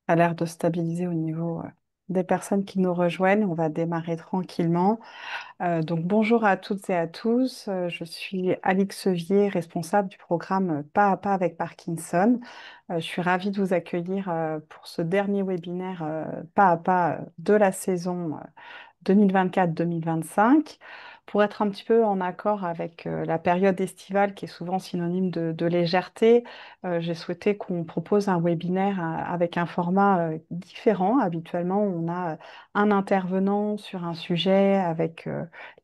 a l'air de stabiliser au niveau des personnes qui nous rejoignent. On va démarrer tranquillement. Donc bonjour à toutes et à tous. Je suis Alix Sevier, responsable du programme Pas à pas avec Parkinson. Je suis ravie de vous accueillir pour ce dernier webinaire Pas à pas de la saison 2024-2025 pour être un petit peu en accord avec la période estivale qui est souvent synonyme de légèreté. J'ai souhaité qu'on propose un webinaire avec un format différent. Habituellement, on a un intervenant sur un sujet avec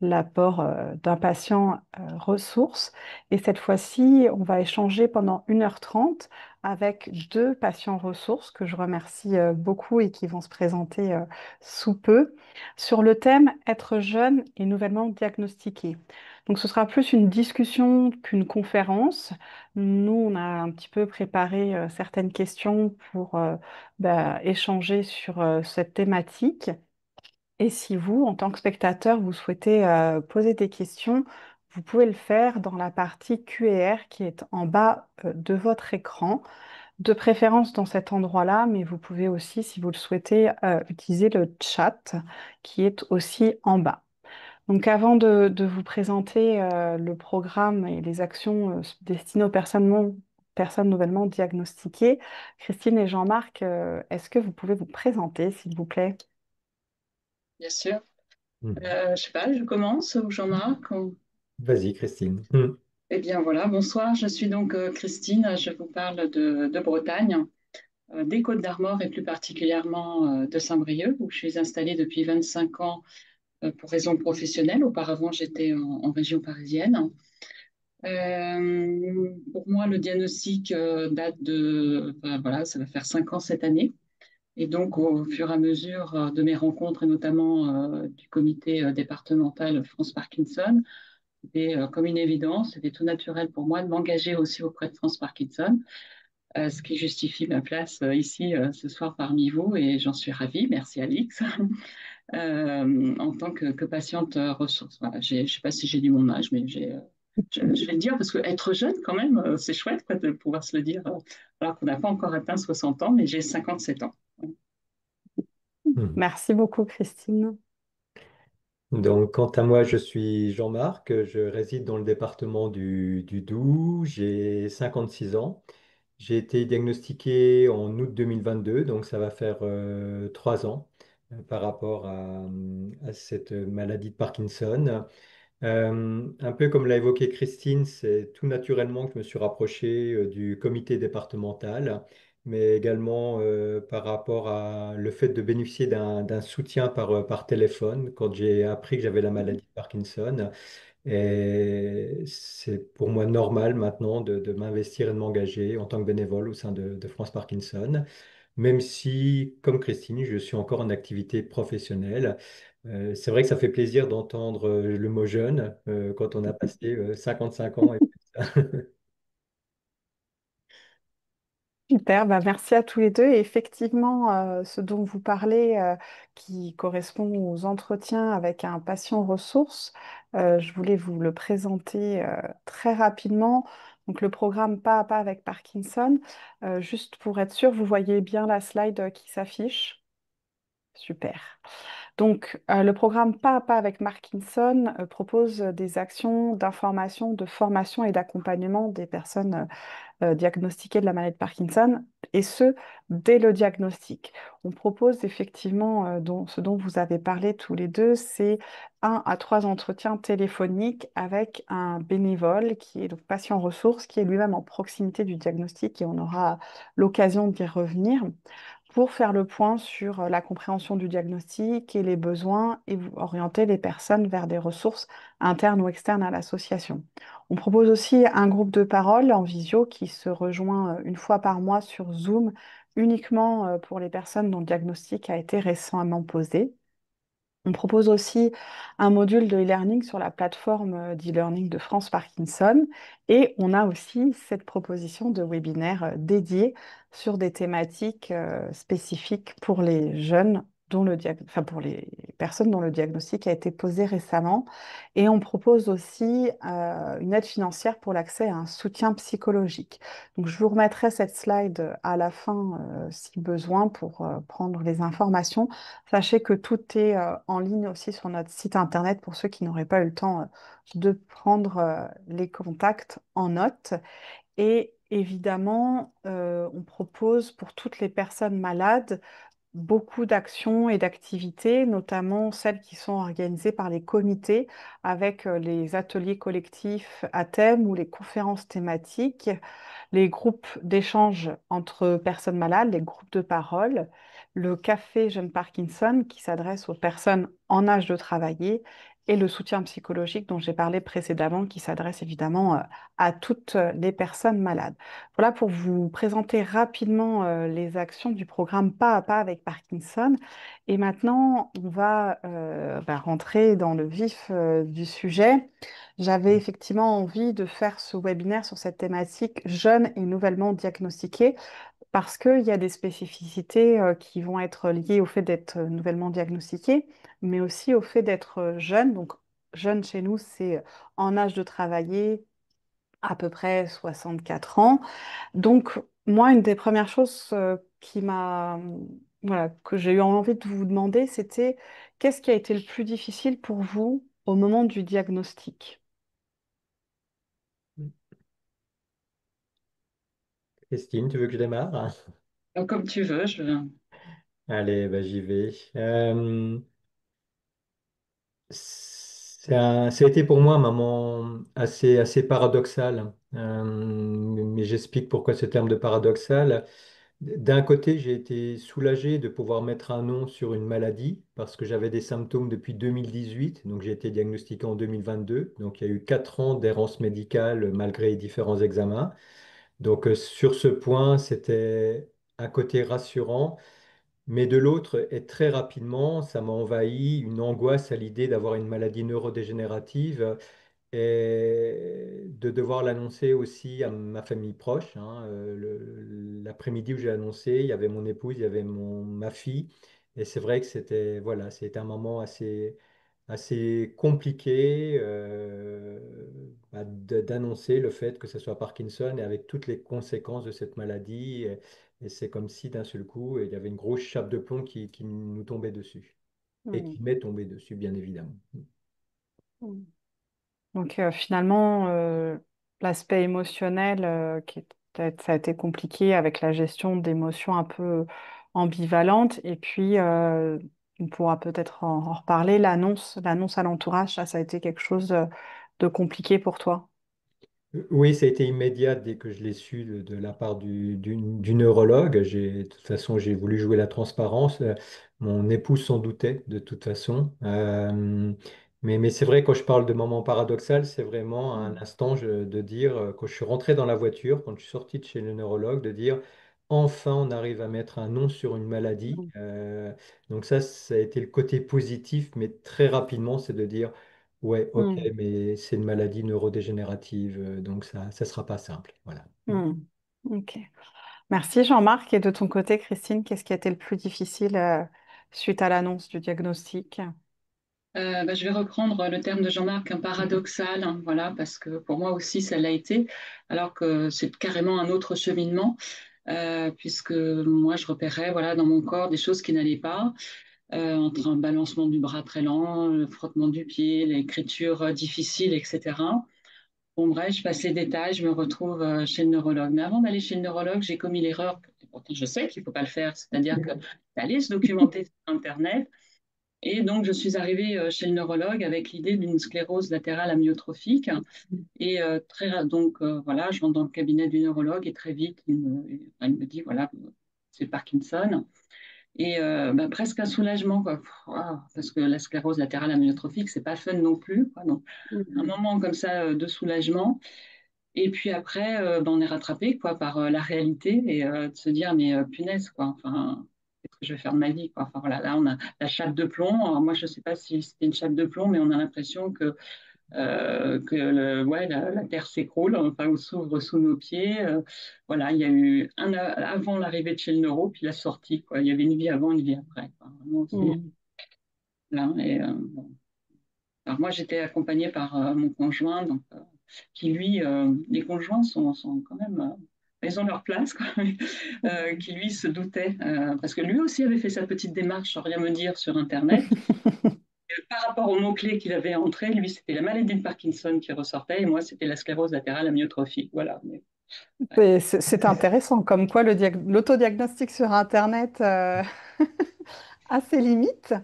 l'apport d'un patient ressource. Et cette fois-ci, on va échanger pendant 1h30 avec deux patients ressources que je remercie beaucoup et qui vont se présenter sous peu sur le thème être jeune et nouvellement diagnostiqué. Donc ce sera plus une discussion qu'une conférence. Nous, on a un petit peu préparé certaines questions pour échanger sur cette thématique. Et si vous, en tant que spectateur, vous souhaitez poser des questions, vous pouvez le faire dans la partie Q&R qui est en bas de votre écran. De préférence dans cet endroit-là, mais vous pouvez aussi, si vous le souhaitez, utiliser le chat qui est aussi en bas. Donc avant de vous présenter le programme et les actions destinées aux personnes nouvellement diagnostiquées, Christine et Jean-Marc, est-ce que vous pouvez vous présenter, s'il vous plaît? Bien sûr. Mhm. Je sais pas, je commence ou Jean-Marc Vas-y, Christine. Eh bien voilà, bonsoir, je suis donc Christine, je vous parle de Bretagne, des Côtes d'Armor et plus particulièrement de Saint-Brieuc, où je suis installée depuis 25 ans pour raisons professionnelles. Auparavant, j'étais en région parisienne. Pour moi, le diagnostic date voilà, ça va faire 5 ans cette année. Et donc, au fur et à mesure de mes rencontres, et notamment du comité départemental France Parkinson, c'était comme une évidence, c'était tout naturel pour moi de m'engager aussi auprès de France Parkinson, ce qui justifie ma place ici ce soir parmi vous, et j'en suis ravie. Merci Alix. En tant que patiente ressource. Voilà, je ne sais pas si j'ai dit mon âge, mais je vais le dire parce que être jeune, quand même, c'est chouette quoi, de pouvoir se le dire, alors qu'on n'a pas encore atteint 60 ans, mais j'ai 57 ans. Mhm. Merci beaucoup, Christine. Donc, quant à moi, je suis Jean-Marc, je réside dans le département du Doubs, j'ai 56 ans. J'ai été diagnostiqué en août 2022, donc ça va faire 3 ans par rapport à cette maladie de Parkinson. Un peu comme l'a évoqué Christine, c'est tout naturellement que je me suis rapproché du comité départemental, mais également par rapport à le fait de bénéficier d'un soutien par téléphone quand j'ai appris que j'avais la maladie de Parkinson. Et c'est pour moi normal maintenant de m'investir et de m'engager en tant que bénévole au sein de France Parkinson, même si, comme Christine, je suis encore en activité professionnelle. C'est vrai que ça fait plaisir d'entendre le mot jeune quand on a passé 55 ans. Super, bah merci à tous les deux. Et effectivement, ce dont vous parlez, qui correspond aux entretiens avec un patient ressource, je voulais vous le présenter très rapidement. Donc, le programme Pas à pas avec Parkinson, juste pour être sûr, vous voyez bien la slide qui s'affiche. Super. Donc, le programme Pas à pas avec Parkinson propose des actions d'information, de formation et d'accompagnement des personnes diagnostiqués de la maladie de Parkinson, et ce, dès le diagnostic. On propose effectivement, ce dont vous avez parlé tous les deux, c'est 1 à 3 entretiens téléphoniques avec un bénévole qui est donc patient ressource, qui est lui-même en proximité du diagnostic, et on aura l'occasion d'y revenir pour faire le point sur la compréhension du diagnostic et les besoins et vous orienter les personnes vers des ressources internes ou externes à l'association. On propose aussi un groupe de parole en visio qui se rejoint 1 fois par mois sur Zoom, uniquement pour les personnes dont le diagnostic a été récemment posé. On propose aussi un module de e-learning sur la plateforme d'e-learning de France Parkinson et on a aussi cette proposition de webinaire dédié sur des thématiques spécifiques pour les jeunes enfin, pour les personnes dont le diagnostic a été posé récemment. Et on propose aussi une aide financière pour l'accès à un soutien psychologique. Donc, je vous remettrai cette slide à la fin si besoin pour prendre les informations. Sachez que tout est en ligne aussi sur notre site internet pour ceux qui n'auraient pas eu le temps de prendre les contacts en note. Et évidemment, on propose pour toutes les personnes malades beaucoup d'actions et d'activités, notamment celles qui sont organisées par les comités avec les ateliers collectifs à thème ou les conférences thématiques, les groupes d'échange entre personnes malades, les groupes de parole, le café Jeune Parkinson qui s'adresse aux personnes en âge de travailler et le soutien psychologique dont j'ai parlé précédemment qui s'adresse évidemment à toutes les personnes malades. Voilà pour vous présenter rapidement les actions du programme Pas à pas avec Parkinson. Et maintenant, on va rentrer dans le vif du sujet. J'avais effectivement envie de faire ce webinaire sur cette thématique jeunes et nouvellement diagnostiqués parce qu'il y a des spécificités qui vont être liées au fait d'être nouvellement diagnostiqué, mais aussi au fait d'être jeune. Donc, jeune chez nous, c'est en âge de travailler à peu près 64 ans. Donc, moi, une des premières choses voilà, que j'ai eu envie de vous demander, c'était qu'est-ce qui a été le plus difficile pour vous au moment du diagnostic? Christine, tu veux que je démarre? Comme tu veux, je... Allez, bah, j'y vais. Ça a été pour moi un moment assez paradoxal. Mais j'explique pourquoi ce terme de paradoxal. D'un côté, j'ai été soulagé de pouvoir mettre un nom sur une maladie parce que j'avais des symptômes depuis 2018. Donc j'ai été diagnostiqué en 2022. Donc il y a eu 4 ans d'errance médicale malgré les différents examens. Donc sur ce point, c'était un côté rassurant. Mais de l'autre, et très rapidement, ça m'a envahi une angoisse à l'idée d'avoir une maladie neurodégénérative et de devoir l'annoncer aussi à ma famille proche, hein. L'après-midi où j'ai annoncé, il y avait mon épouse, il y avait ma fille. Et c'est vrai que c'était un moment assez compliqué d'annoncer le fait que ce soit Parkinson et avec toutes les conséquences de cette maladie. Et c'est comme si d'un seul coup, il y avait une grosse chape de plomb qui nous tombait dessus et Hmm. qui m'est tombée dessus, bien évidemment. Hmm. Donc finalement, l'aspect émotionnel, ça a été compliqué avec la gestion d'émotions un peu ambivalentes. Et puis, on pourra peut-être en reparler, l'annonce à l'entourage, ça a été quelque chose de compliqué pour toi. Oui, ça a été immédiat dès que je l'ai su de la part du neurologue. De toute façon, j'ai voulu jouer la transparence. Mon épouse s'en doutait de toute façon. Mais c'est vrai, quand je parle de moment paradoxal, c'est vraiment un Mm. instant de dire, quand je suis rentré dans la voiture, quand je suis sorti de chez le neurologue, de dire, enfin, on arrive à mettre un nom sur une maladie. Mm. Donc ça a été le côté positif, mais très rapidement, c'est de dire, ouais, ok, Mm. mais c'est une maladie neurodégénérative, donc ça sera pas simple. Voilà. Mm. Ok. Merci Jean-Marc. Et de ton côté, Christine, qu'est-ce qui a été le plus difficile suite à l'annonce du diagnostic? Je vais reprendre le terme de Jean-Marc, un paradoxal, hein, voilà, parce que pour moi aussi, ça l'a été, alors que c'est carrément un autre cheminement, puisque moi, je repérais, voilà, dans mon corps des choses qui n'allaient pas, entre un balancement du bras très lent, le frottement du pied, l'écriture difficile, etc. Bon, bref, je passe les détails, je me retrouve chez le neurologue. Mais avant d'aller chez le neurologue, j'ai commis l'erreur, et pourtant je sais qu'il ne faut pas le faire, c'est-à-dire que d'aller se documenter sur Internet. Et donc, je suis arrivée chez le neurologue avec l'idée d'une sclérose latérale amyotrophique. Et voilà, je rentre dans le cabinet du neurologue et très vite, il me dit, voilà, c'est Parkinson. Et presque un soulagement, quoi. Parce que la sclérose latérale amyotrophique, c'est pas fun non plus, quoi. Donc, un Mm. moment comme ça de soulagement. Et puis après, on est rattrapé quoi, par la réalité et de se dire, mais punaise, quoi, enfin, qu'est-ce que je vais faire de ma vie, quoi. Enfin, voilà, là, on a la chape de plomb. Alors, moi, je ne sais pas si c'était une chape de plomb, mais on a l'impression que que ouais, la terre s'écroule, enfin, ou s'ouvre sous nos pieds. Voilà, il y a eu avant l'arrivée de chez le neuro, puis la sortie, quoi. Il y avait une vie avant, une vie après, quoi. Vraiment, Mm. là, bon. Alors moi, j'étais accompagnée par mon conjoint, donc, qui lui, les conjoints sont quand même, ils ont leur place, quoi, qui lui se doutait, parce que lui aussi avait fait sa petite démarche sans rien me dire sur Internet. Par rapport aux mots-clés qu'il avait entrés, lui, c'était la maladie de Parkinson qui ressortait, et moi, c'était la sclérose latérale amyotrophique. Voilà. Mais, ouais. C'est intéressant, comme quoi l'autodiagnostic sur Internet a ses limites.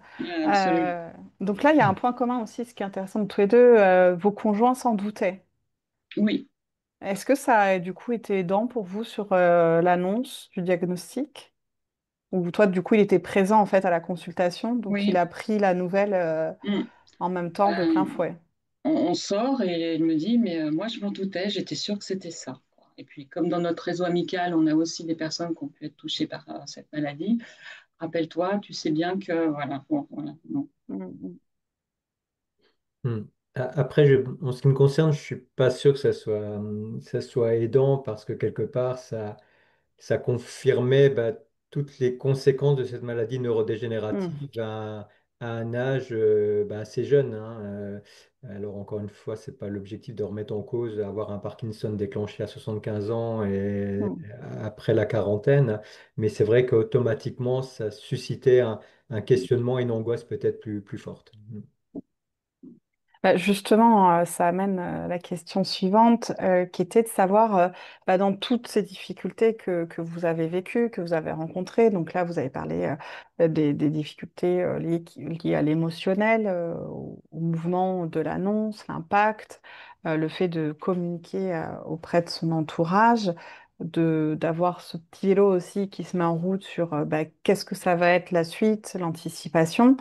Absolument. Euh, donc là, il y a un point commun aussi, ce qui est intéressant de tous les deux, vos conjoints s'en doutaient. Oui, Est-ce que ça a du coup été aidant pour vous sur l'annonce du diagnostic? Ou toi, du coup, il était présent en fait à la consultation, donc il oui. a pris la nouvelle Mm. en même temps de plein Ben, fouet. on sort et il me dit, mais moi, je m'en doutais, j'étais sûre que c'était ça. Et puis, comme dans notre réseau amical, on a aussi des personnes qui ont pu être touchées par cette maladie. Rappelle-toi, tu sais bien que, voilà, bon, voilà, non. Mm, Hmm. Après, en ce qui me concerne, je suis pas sûr que ça soit aidant parce que quelque part, ça confirmait toutes les conséquences de cette maladie mm, neurodégénérative à un âge assez jeune, hein. Alors encore une fois, c'est pas l'objectif de remettre en cause avoir un Parkinson déclenché à 75 ans et mm. après la quarantaine, mais c'est vrai qu'automatiquement, ça suscitait un questionnement et une angoisse peut-être plus forte. Bah, justement, ça amène la question suivante, qui était de savoir, dans toutes ces difficultés que vous avez vécues, que vous avez rencontrées, donc là, vous avez parlé des difficultés liées à l'émotionnel, au mouvement de l'annonce, l'impact, le fait de communiquer auprès de son entourage, d'avoir ce petit vélo aussi qui se met en route sur qu'est-ce que ça va être la suite, l'anticipation.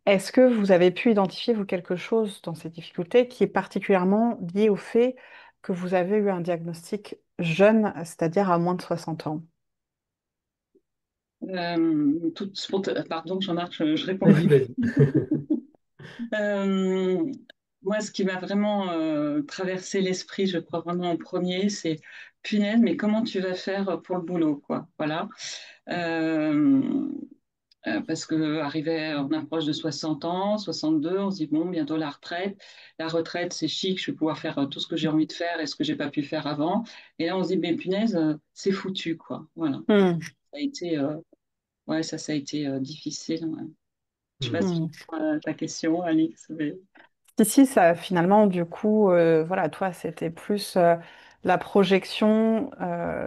Est-ce que vous avez pu identifier, vous, quelque chose dans ces difficultés qui est particulièrement lié au fait que vous avez eu un diagnostic jeune, c'est-à-dire à moins de 60 ans? Pardon, Jean-Marc, je réponds. Vas-y, vas-y. Euh, Moi, ce qui m'a vraiment traversé l'esprit, je crois vraiment en premier, c'est punaise, mais comment tu vas faire pour le boulot, quoi. Voilà. Euh, Parce que arrivé, on approche de 60 ans, 62, on se dit bon, bientôt la retraite. La retraite, c'est chic, je vais pouvoir faire tout ce que j'ai envie de faire et ce que j'ai pas pu faire avant. Et là, on se dit, mais punaise, c'est foutu, quoi. Voilà. Hmm, Ça a été, ouais, ça a été difficile. Ouais. Je sais pas si Hmm. je hmm. réponds à ta question, Alix. Mais... Ici, ça, finalement, du coup, voilà, toi, c'était plus la projection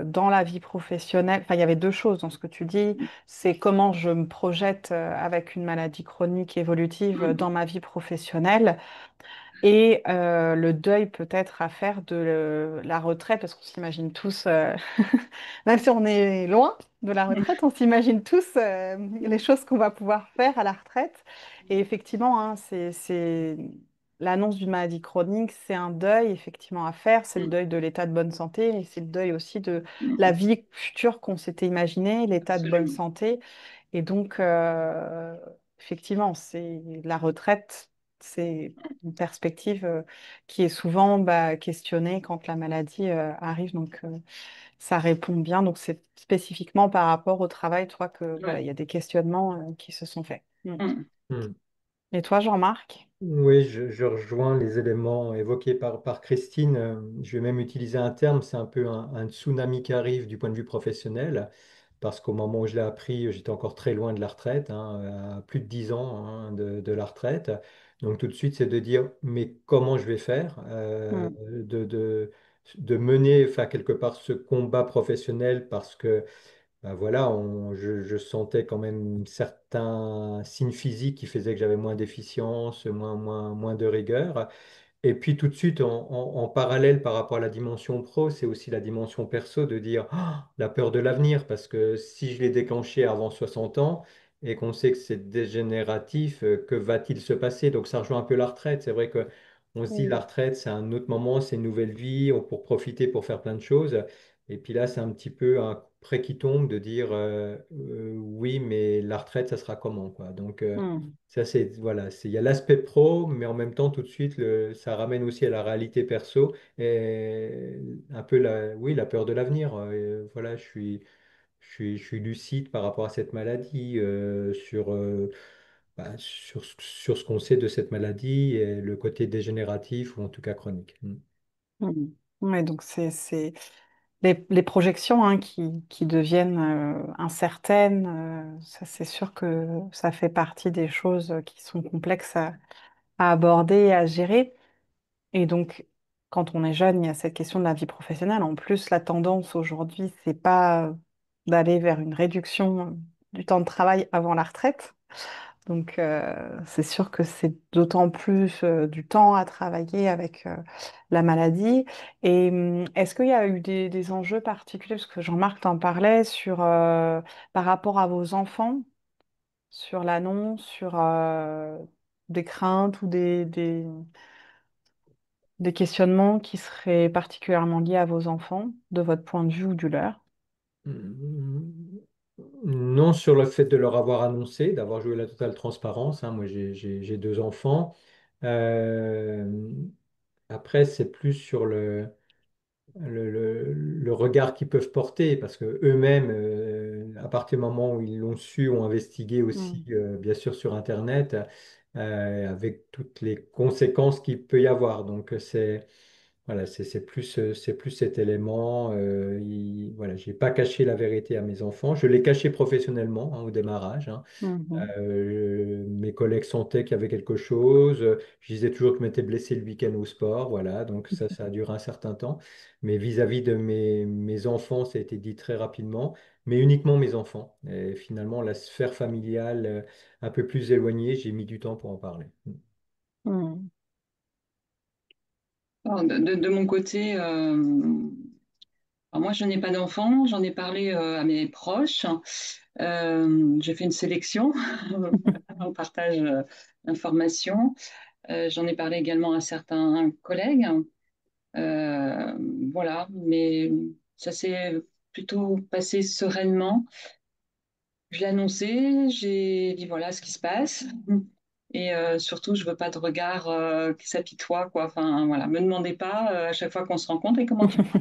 dans la vie professionnelle. Enfin, il y avait deux choses dans ce que tu dis. C'est comment je me projette avec une maladie chronique évolutive dans ma vie professionnelle. Et le deuil peut-être à faire de la retraite, parce qu'on s'imagine tous, même si on est loin de la retraite, on s'imagine tous les choses qu'on va pouvoir faire à la retraite. Et effectivement, hein, l'annonce d'une maladie chronique, c'est un deuil effectivement à faire, c'est le deuil de l'état de bonne santé, et c'est le deuil aussi de la vie future qu'on s'était imaginé, l'état de bonne Absolument. santé. Et donc, effectivement, c'est la retraite, c'est une perspective qui est souvent questionnée quand la maladie arrive. Donc, ça répond bien. Donc, c'est spécifiquement par rapport au travail, toi, que voilà, Ouais. il y a des questionnements qui se sont faits. Mm. Hmm. Et toi, Jean-Marc? Oui, je rejoins les éléments évoqués par Christine. Je vais même utiliser un terme, c'est un peu un tsunami qui arrive du point de vue professionnel, parce qu'au moment où je l'ai appris, j'étais encore très loin de la retraite, hein, à plus de 10 ans de la retraite. Donc tout de suite, c'est de dire, mais comment je vais faire Mm. de mener, enfin, quelque part ce combat professionnel, parce que voilà, je sentais quand même certains signes physiques qui faisaient que j'avais moins d'efficience, moins de rigueur. Et puis tout de suite, en parallèle par rapport à la dimension pro, c'est aussi la dimension perso de dire ah, la peur de l'avenir, parce que si je l'ai déclenché avant 60 ans et qu'on sait que c'est dégénératif, que va-t-il se passer? Donc ça rejoint un peu la retraite. C'est vrai que on se dit la Mm. retraite, c'est un autre moment, c'est une nouvelle vie, pour profiter, pour faire plein de choses. Et puis là, c'est un petit peu un près qui tombe de dire oui, mais la retraite, ça sera comment, quoi. Donc, Mm. ça, voilà, il y a l'aspect pro, mais en même temps, tout de suite, ça ramène aussi à la réalité perso et un peu oui, la peur de l'avenir. Voilà, je suis lucide par rapport à cette maladie, sur ce qu'on sait de cette maladie et le côté dégénératif ou en tout cas chronique. Mm. Mm. Ouais, donc c'est les projections hein, qui deviennent incertaines. Ça, c'est sûr que ça fait partie des choses qui sont complexes à aborder et à gérer. Et donc, quand on est jeune, il y a cette question de la vie professionnelle. En plus, la tendance aujourd'hui, c'est pas d'aller vers une réduction du temps de travail avant la retraite. Donc, c'est sûr que c'est d'autant plus du temps à travailler avec la maladie. Et est-ce qu'il y a eu des enjeux particuliers, parce que Jean-Marc t'en parlait, par rapport à vos enfants, sur l'annonce, sur des craintes ou des questionnements qui seraient particulièrement liés à vos enfants, de votre point de vue ou du leur? Mm. Non, sur le fait de leur avoir annoncé, d'avoir joué la totale transparence, hein. Moi, j'ai deux enfants. Euh, Après, c'est plus sur le regard qu'ils peuvent porter, parce que eux-mêmes, à partir du moment où ils l'ont su, ont investigué aussi, Mm, bien sûr, sur Internet, avec toutes les conséquences qu'il peut y avoir. Donc, voilà, c'est plus cet élément. Voilà, j'ai pas caché la vérité à mes enfants. Je l'ai caché professionnellement, hein, au démarrage, hein. mhm, Mes collègues sentaient qu'il y avait quelque chose. Je disais toujours que je m'étais blessé le week-end au sport. Voilà, donc ça a duré un certain temps. Mais vis-à-vis de mes enfants, ça a été dit très rapidement, mais uniquement mes enfants. Et finalement, la sphère familiale, un peu plus éloignée, j'ai mis du temps pour en parler. mm, Alors, de mon côté, alors moi, je n'ai pas d'enfant, j'en ai parlé à mes proches. J'ai fait une sélection, on partage l'information. J'en ai parlé également à certains collègues. Euh, voilà, mais ça s'est plutôt passé sereinement. Je l'ai annoncé, j'ai dit voilà ce qui se passe. Et surtout, je veux pas de regard qui s'apitoie, quoi. Enfin, voilà, me demandez pas à chaque fois qu'on se rencontre et comment tu vas.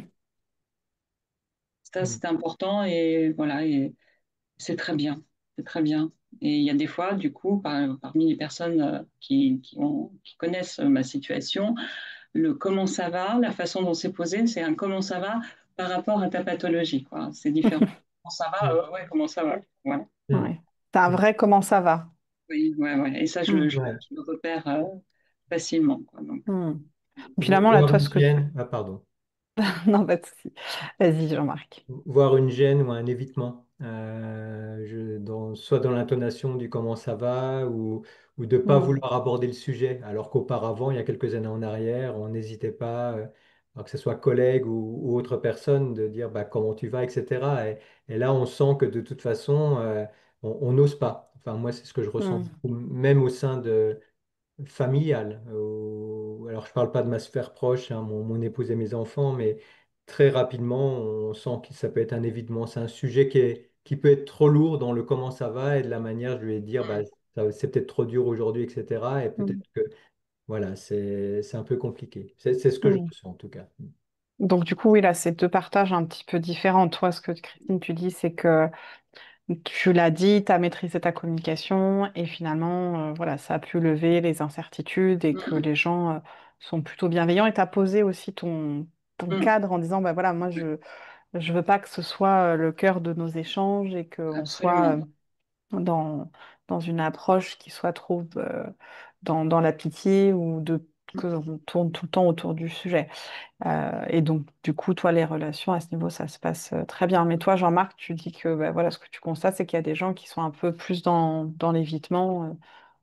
Ça, Mm. c'est important et voilà, et c'est très bien. C'est très bien. Et il y a des fois, du coup, parmi les personnes qui connaissent ma situation, le comment ça va, la façon dont c'est posé, c'est un comment ça va par rapport à ta pathologie, quoi. C'est différent. Comment ça va? Mm. Ouais, comment ça va? Voilà. Mm. ouais. C'est un vrai comment ça va. Oui, ouais, ouais. Et ça, Mm, Ouais. je le repère facilement, quoi. Donc, mm. Finalement, là, Voir toi, une ce que... gêne, ah pardon. Non, pas de souci. Vas-y, Jean-Marc. Voir une gêne ou un évitement, soit dans l'intonation du comment ça va ou de ne pas Mm, vouloir aborder le sujet, alors qu'auparavant, il y a quelques années en arrière, on n'hésitait pas, alors que ce soit collègue ou autre personne, de dire bah, comment tu vas, etc. Et là, on sent que de toute façon, on n'ose pas. Enfin, moi, c'est ce que je ressens mm, beaucoup, même au sein de familiale. Alors, je parle pas de ma sphère proche, hein, mon épouse et mes enfants, mais très rapidement, on sent que ça peut être un évitement. C'est un sujet qui peut être trop lourd dans le comment ça va et de la manière, je lui ai dire, bah, c'est peut-être trop dur aujourd'hui, etc. Et peut-être mm, que, voilà, c'est un peu compliqué. C'est ce que je mm. ressens, en tout cas. Donc, du coup, oui, là, c'est deux partages un petit peu différents. Toi, ce que Christine, tu dis, c'est que tu l'as dit, tu as maîtrisé ta communication et finalement, voilà, ça a pu lever les incertitudes et que mm, les gens sont plutôt bienveillants et tu as posé aussi ton mm, cadre en disant, bah voilà, moi, oui, je veux pas que ce soit le cœur de nos échanges et qu'on soit absolument. dans, dans une approche qui soit trop dans la pitié ou qu'on tourne tout le temps autour du sujet. Et donc, du coup, toi, les relations à ce niveau, ça se passe très bien. Mais toi, Jean-Marc, tu dis que bah, voilà, ce que tu constates, c'est qu'il y a des gens qui sont un peu plus dans l'évitement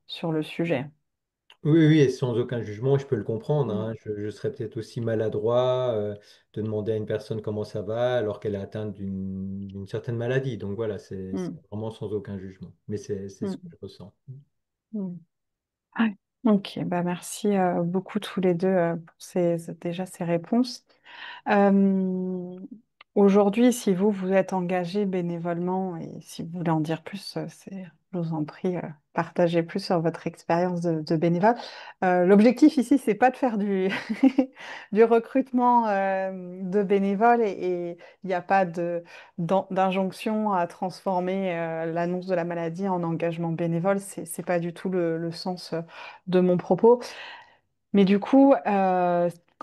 sur le sujet. Oui, oui, et sans aucun jugement, je peux le comprendre, Mm, hein. Je serais peut-être aussi maladroit de demander à une personne comment ça va alors qu'elle est atteinte d'une certaine maladie. Donc voilà, c'est mm, vraiment sans aucun jugement. Mais c'est ce que mm, je ressens. mm. Ouais. Ok, bah merci beaucoup tous les deux pour déjà ces réponses. Euh, aujourd'hui, si vous êtes engagé bénévolement et si vous voulez en dire plus, je vous en prie, partagez plus sur votre expérience de bénévole. L'objectif ici, c'est pas de faire du recrutement de bénévoles et il n'y a pas d'injonction à transformer l'annonce de la maladie en engagement bénévole. C'est pas du tout le sens de mon propos. Mais du coup,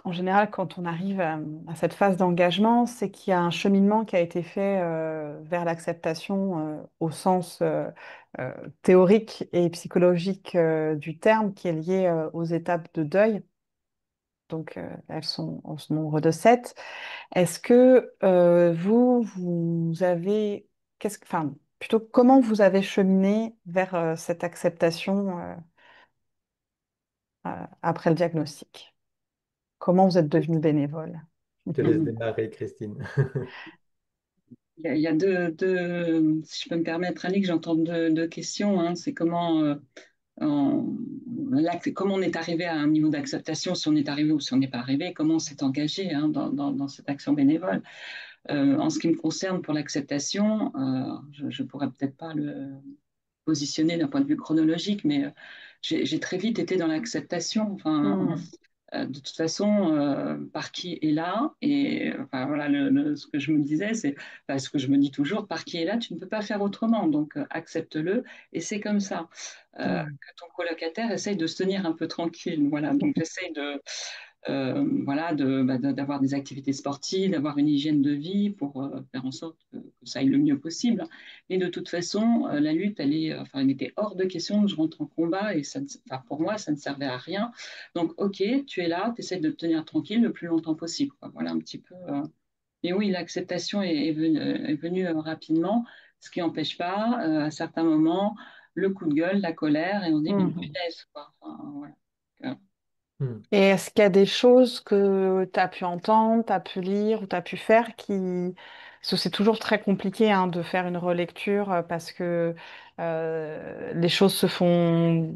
en général, quand on arrive à cette phase d'engagement, c'est qu'il y a un cheminement qui a été fait vers l'acceptation au sens euh, théorique et psychologique du terme, qui est lié aux étapes de deuil. Donc, elles sont en ce nombre de 7. Est-ce que vous avez, enfin, plutôt, comment vous avez cheminé vers cette acceptation après le diagnostic? Comment vous êtes devenu bénévole? Je te laisse démarrer, Christine. Il y a si je peux me permettre, Annick, j'entends deux questions. Hein. C'est on, comment on est arrivé à un niveau d'acceptation, si on est arrivé ou si on n'est pas arrivé, comment on s'est engagé hein, dans cette action bénévole. En ce qui me concerne pour l'acceptation, je ne pourrais peut-être pas le positionner d'un point de vue chronologique, mais j'ai très vite été dans l'acceptation. Enfin, Hmm. de toute façon, par qui est là et enfin, voilà, ce que je me disais, c'est enfin, ce que je me dis toujours, par qui est là, tu ne peux pas faire autrement. Donc, accepte-le et c'est comme ça. Hmm. Que ton colocataire essaye de se tenir un peu tranquille. Voilà, donc j'essaye voilà, d'avoir des activités sportives, d'avoir une hygiène de vie pour faire en sorte que ça aille le mieux possible. Mais de toute façon, la lutte, enfin, il était hors de question que je rentre en combat et enfin, pour moi, ça ne servait à rien. Donc, ok, tu es là, tu essaies de te tenir tranquille le plus longtemps possible, quoi. Voilà un petit peu. Et oui, l'acceptation est venue rapidement, ce qui n'empêche pas, à certains moments, le coup de gueule, la colère, et on dit, mais Mhm. punaise, quoi. Enfin, voilà. Euh, Hmm. Et est-ce qu'il y a des choses que tu as pu entendre, tu as pu lire ou tu as pu faire qui... Parce que c'est toujours très compliqué hein, de faire une relecture parce que les choses se font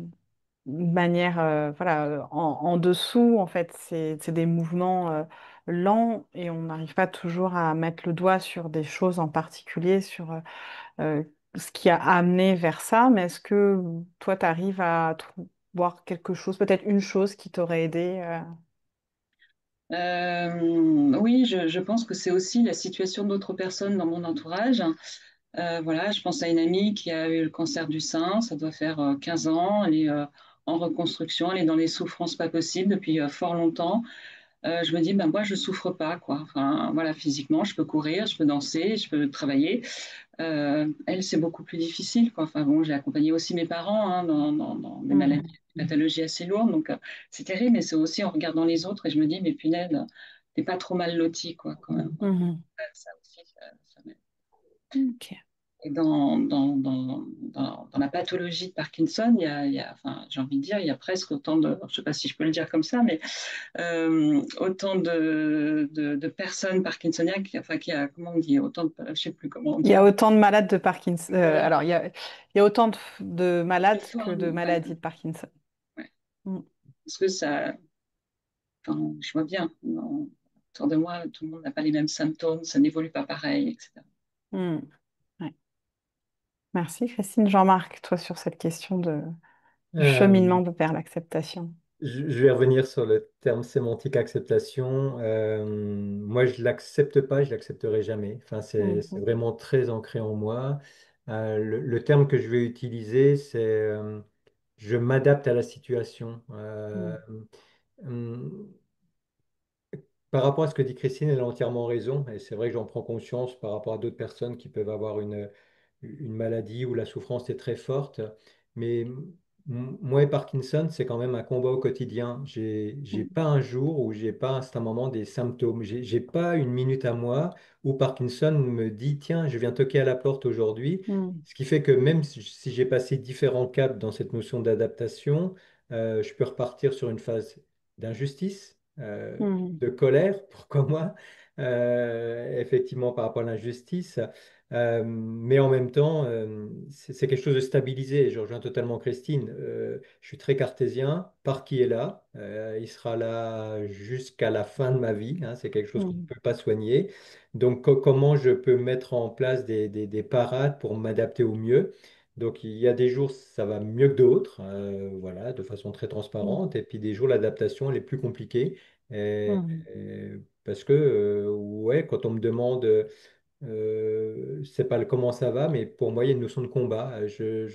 de manière voilà, en dessous. En fait, c'est des mouvements lents et on n'arrive pas toujours à mettre le doigt sur des choses en particulier, sur euh, ce qui a amené vers ça, mais est-ce que toi, tu arrives à voir quelque chose, peut-être une chose qui t'aurait aidé oui, je pense que c'est aussi la situation d'autres personnes dans mon entourage. Voilà, je pense à une amie qui a eu le cancer du sein, ça doit faire 15 ans, elle est en reconstruction, elle est dans les souffrances pas possibles depuis fort longtemps. Je me dis, ben moi, je souffre pas, quoi. Enfin, voilà, physiquement, je peux courir, je peux danser, je peux travailler. Elle, c'est beaucoup plus difficile, quoi. Enfin bon, j'ai accompagné aussi mes parents hein, dans des maladies, Mhm. des pathologies assez lourdes, donc c'est terrible, mais c'est aussi en regardant les autres et je me dis, mais punaise, t'es pas trop mal loti, quoi, quand même. Mhm. Ça aussi, ça m'aide. Ok. Et dans la pathologie de Parkinson, enfin, j'ai envie de dire, il y a presque autant de, je sais pas si je peux le dire comme ça, mais autant de personnes parkinsoniennes, enfin, comment on dit, autant de, je sais plus comment on Il y dit. a autant de malades de Parkinson. Voilà, Il y a autant de malades de que de formes, ouais, maladies de Parkinson. ouais. Mm. Parce que ça, enfin, je vois bien, autour de moi, tout le monde n'a pas les mêmes symptômes, ça n'évolue pas pareil, etc. Mm. Ouais. Merci, Christine. Jean-Marc, toi, sur cette question du Euh, cheminement vers l'acceptation. je vais revenir sur le terme sémantique acceptation. Moi, je l'accepte pas, je l'accepterai jamais. Enfin, c'est Mhm. vraiment très ancré en moi. Le terme que je vais utiliser, c'est je m'adapte à la situation. Mm. Hum, Par rapport à ce que dit Christine, elle a entièrement raison. Et c'est vrai que j'en prends conscience par rapport à d'autres personnes qui peuvent avoir une maladie où la souffrance est très forte. Mais moi et Parkinson, c'est quand même un combat au quotidien. J'ai pas un jour où j'ai pas à un moment des symptômes. J'ai pas une minute à moi où Parkinson me dit, tiens, je viens toquer à la porte aujourd'hui. Mm. Ce qui fait que même si j'ai passé différents caps dans cette notion d'adaptation, je peux repartir sur une phase d'injustice, Mm. de colère, pourquoi moi? effectivement par rapport à l'injustice. Mais en même temps, c'est quelque chose de stabilisé. Je rejoins totalement Christine. Je suis très cartésien. Parc qui est là, il sera là jusqu'à la fin de ma vie, hein. C'est quelque chose qu'on ne Mm. peut pas soigner. Donc, comment je peux mettre en place des parades pour m'adapter au mieux? Donc, il y a des jours, ça va mieux que d'autres, voilà, de façon très Mm. transparente. Et puis, des jours, l'adaptation, elle est plus compliquée. Mm. Parce que, ouais, quand on me demande, c'est pas le comment ça va, mais pour moi, il y a une notion de combat. Je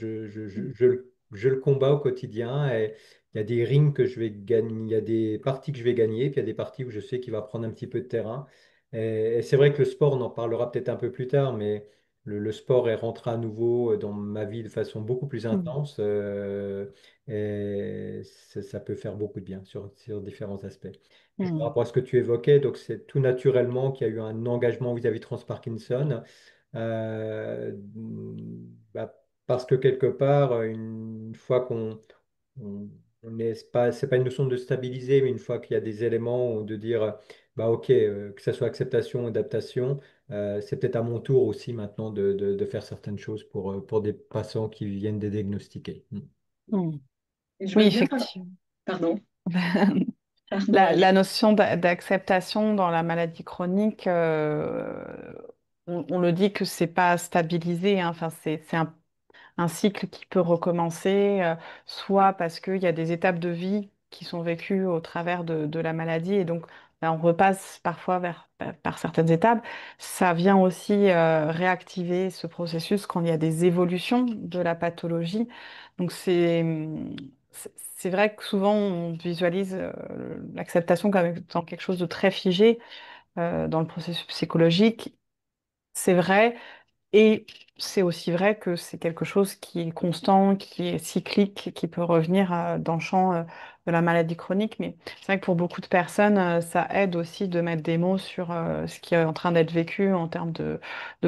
le combats au quotidien. Et il y a des rings que je vais gagner, il y a des parties que je vais gagner, puis il y a des parties où je sais qu'il va prendre un petit peu de terrain. Et c'est vrai que le sport, on en parlera peut-être un peu plus tard, mais le sport est rentré à nouveau dans ma vie de façon beaucoup plus Mm. intense. Et ça peut faire beaucoup de bien sur différents aspects. Puis par Mm. rapport à ce que tu évoquais, donc c'est tout naturellement qu'il y a eu un engagement vis-à-vis de Trans-Parkinson. Euh, bah, parce que quelque part, une fois on est, c'est pas une notion de stabiliser, mais une fois qu'il y a des éléments de dire, bah ok, que ce soit acceptation, adaptation, c'est peut-être à mon tour aussi maintenant de faire certaines choses pour des patients qui viennent de diagnostiquer. Mm. Mm. Et je Oui, veux bien, effectivement. pardon, pardon, La allez. notion d'acceptation dans la maladie chronique, on le dit que c'est pas stabilisé, hein. Enfin, c'est un cycle qui peut recommencer, soit parce qu'il y a des étapes de vie qui sont vécues au travers de la maladie, et donc ben, on repasse parfois par certaines étapes. Ça vient aussi réactiver ce processus quand il y a des évolutions de la pathologie. Donc c'est vrai que souvent on visualise l'acceptation comme étant quelque chose de très figé dans le processus psychologique. C'est vrai, et c'est aussi vrai que c'est quelque chose qui est constant, qui est cyclique, qui peut revenir dans le champ de la maladie chronique. Mais c'est vrai que pour beaucoup de personnes, ça aide aussi de mettre des mots sur ce qui est en train d'être vécu en termes de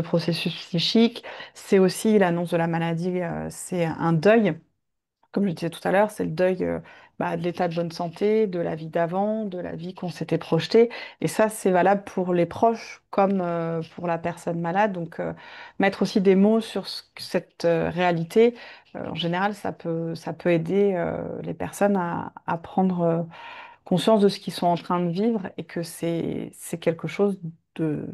processus psychique. C'est aussi l'annonce de la maladie, c'est un deuil. Comme je le disais tout à l'heure, c'est le deuil de l'état de bonne santé, de la vie d'avant, de la vie qu'on s'était projetée. Et ça, c'est valable pour les proches comme pour la personne malade. Donc, mettre aussi des mots sur cette réalité, en général, ça peut aider les personnes à prendre conscience de ce qu'ils sont en train de vivre et que c'est quelque chose de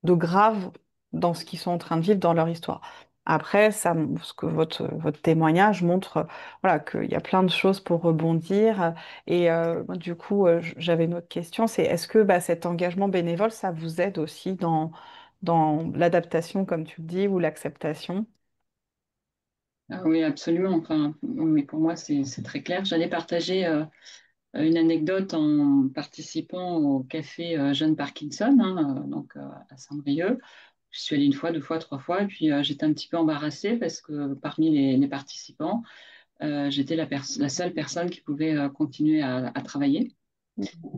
grave dans ce qu'ils sont en train de vivre dans leur histoire. Après, ce que votre témoignage montre, voilà, qu'il y a plein de choses pour rebondir. Et moi, du coup, j'avais une autre question, c'est est-ce que bah, cet engagement bénévole, ça vous aide aussi dans l'adaptation, comme tu le dis, ou l'acceptation? Ah oui, absolument. Enfin, oui, pour moi, c'est très clair. J'allais partager une anecdote en participant au café Jeune Parkinson, hein, donc à Saint-Brieuc. Je suis allée une fois, deux fois, trois fois, et puis j'étais un petit peu embarrassée parce que parmi les participants, j'étais la seule personne qui pouvait continuer à travailler.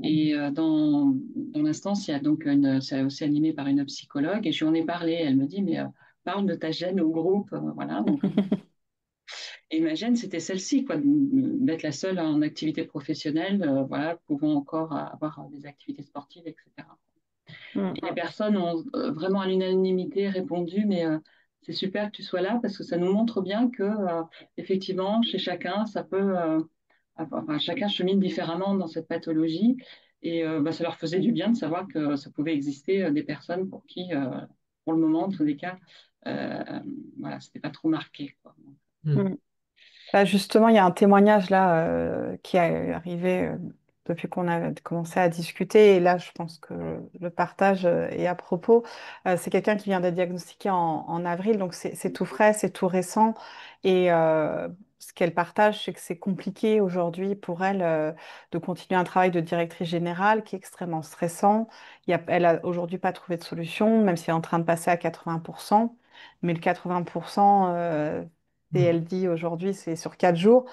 Et dans l'instance, il y a donc c'est aussi animé par une psychologue, et je lui en ai parlé. Elle me dit, mais parle de ta gêne au groupe, voilà. Donc, et ma gêne, c'était celle-ci, quoi, d'être la seule en activité professionnelle, voilà, pouvant encore avoir des activités sportives, etc. Mm, Et les personnes ont vraiment à l'unanimité répondu, mais c'est super que tu sois là parce que ça nous montre bien que, effectivement, chez chacun, ça peut, enfin, chacun chemine différemment dans cette pathologie. Et bah, ça leur faisait du bien de savoir que ça pouvait exister des personnes pour qui, pour le moment, en tous les cas, euh, voilà, c'était pas trop marqué, quoi. Mm. mm. Bah, justement, il y a un témoignage là qui est arrivé depuis qu'on a commencé à discuter. Et là, je pense que le partage est à propos. C'est quelqu'un qui vient d'être diagnostiqué en avril, donc c'est tout frais, c'est tout récent. Et ce qu'elle partage, c'est que c'est compliqué aujourd'hui pour elle de continuer un travail de directrice générale qui est extrêmement stressant. Elle a aujourd'hui pas trouvé de solution, même si elle est en train de passer à 80%. Mais le 80%, et Mm. elle dit aujourd'hui, c'est sur 4 jours.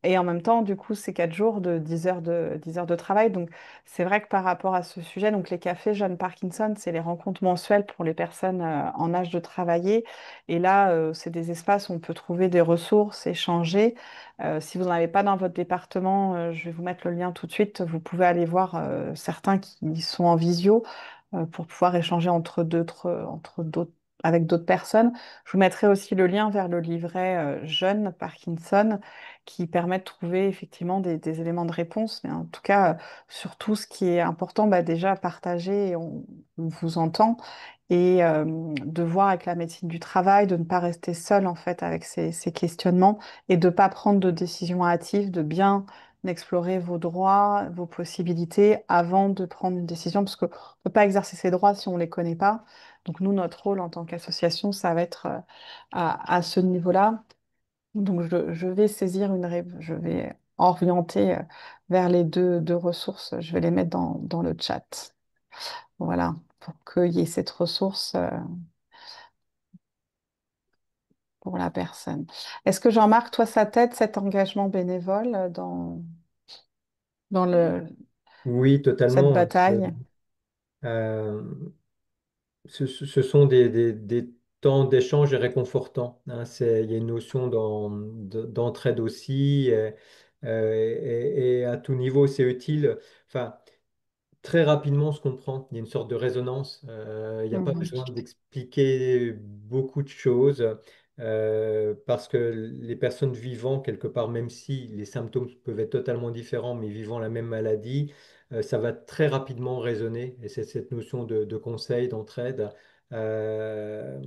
Et en même temps, du coup, c'est 4 jours de 10 heures de travail. Donc, c'est vrai que par rapport à ce sujet, donc les cafés jeunes Parkinson, c'est les rencontres mensuelles pour les personnes en âge de travailler. Et là, c'est des espaces où on peut trouver des ressources, échanger. Si vous n'en avez pas dans votre département, je vais vous mettre le lien tout de suite. Vous pouvez aller voir certains qui sont en visio pour pouvoir échanger avec d'autres personnes. Je vous mettrai aussi le lien vers le livret Jeune Parkinson qui permet de trouver effectivement des éléments de réponse. Mais en tout cas, surtout ce qui est important, bah, déjà partager, et on vous entend, et de voir avec la médecine du travail, de ne pas rester seul en fait avec ces questionnements et de ne pas prendre de décision hâtive, de bien explorer vos droits, vos possibilités avant de prendre une décision, parce qu'on ne peut pas exercer ses droits si on ne les connaît pas. Donc nous, notre rôle en tant qu'association, ça va être à ce niveau-là. Donc, je vais je vais orienter vers les deux ressources. Je vais les mettre dans le chat. Voilà, pour qu'il y ait cette ressource pour la personne. Est-ce que Jean-Marc, toi, ça t'aide, cet engagement bénévole dans Oui, cette totalement. bataille? Euh, ce sont des temps d'échange réconfortants, hein. Il y a une notion d'entraide aussi, et à tout niveau, c'est utile. Enfin, très rapidement, on se comprend. Il y a une sorte de résonance. Il n'y a pas Mhm. besoin d'expliquer beaucoup de choses, parce que les personnes vivant quelque part, même si les symptômes peuvent être totalement différents, mais vivant la même maladie, ça va très rapidement résonner. Et c'est cette notion de conseil, d'entraide, euh,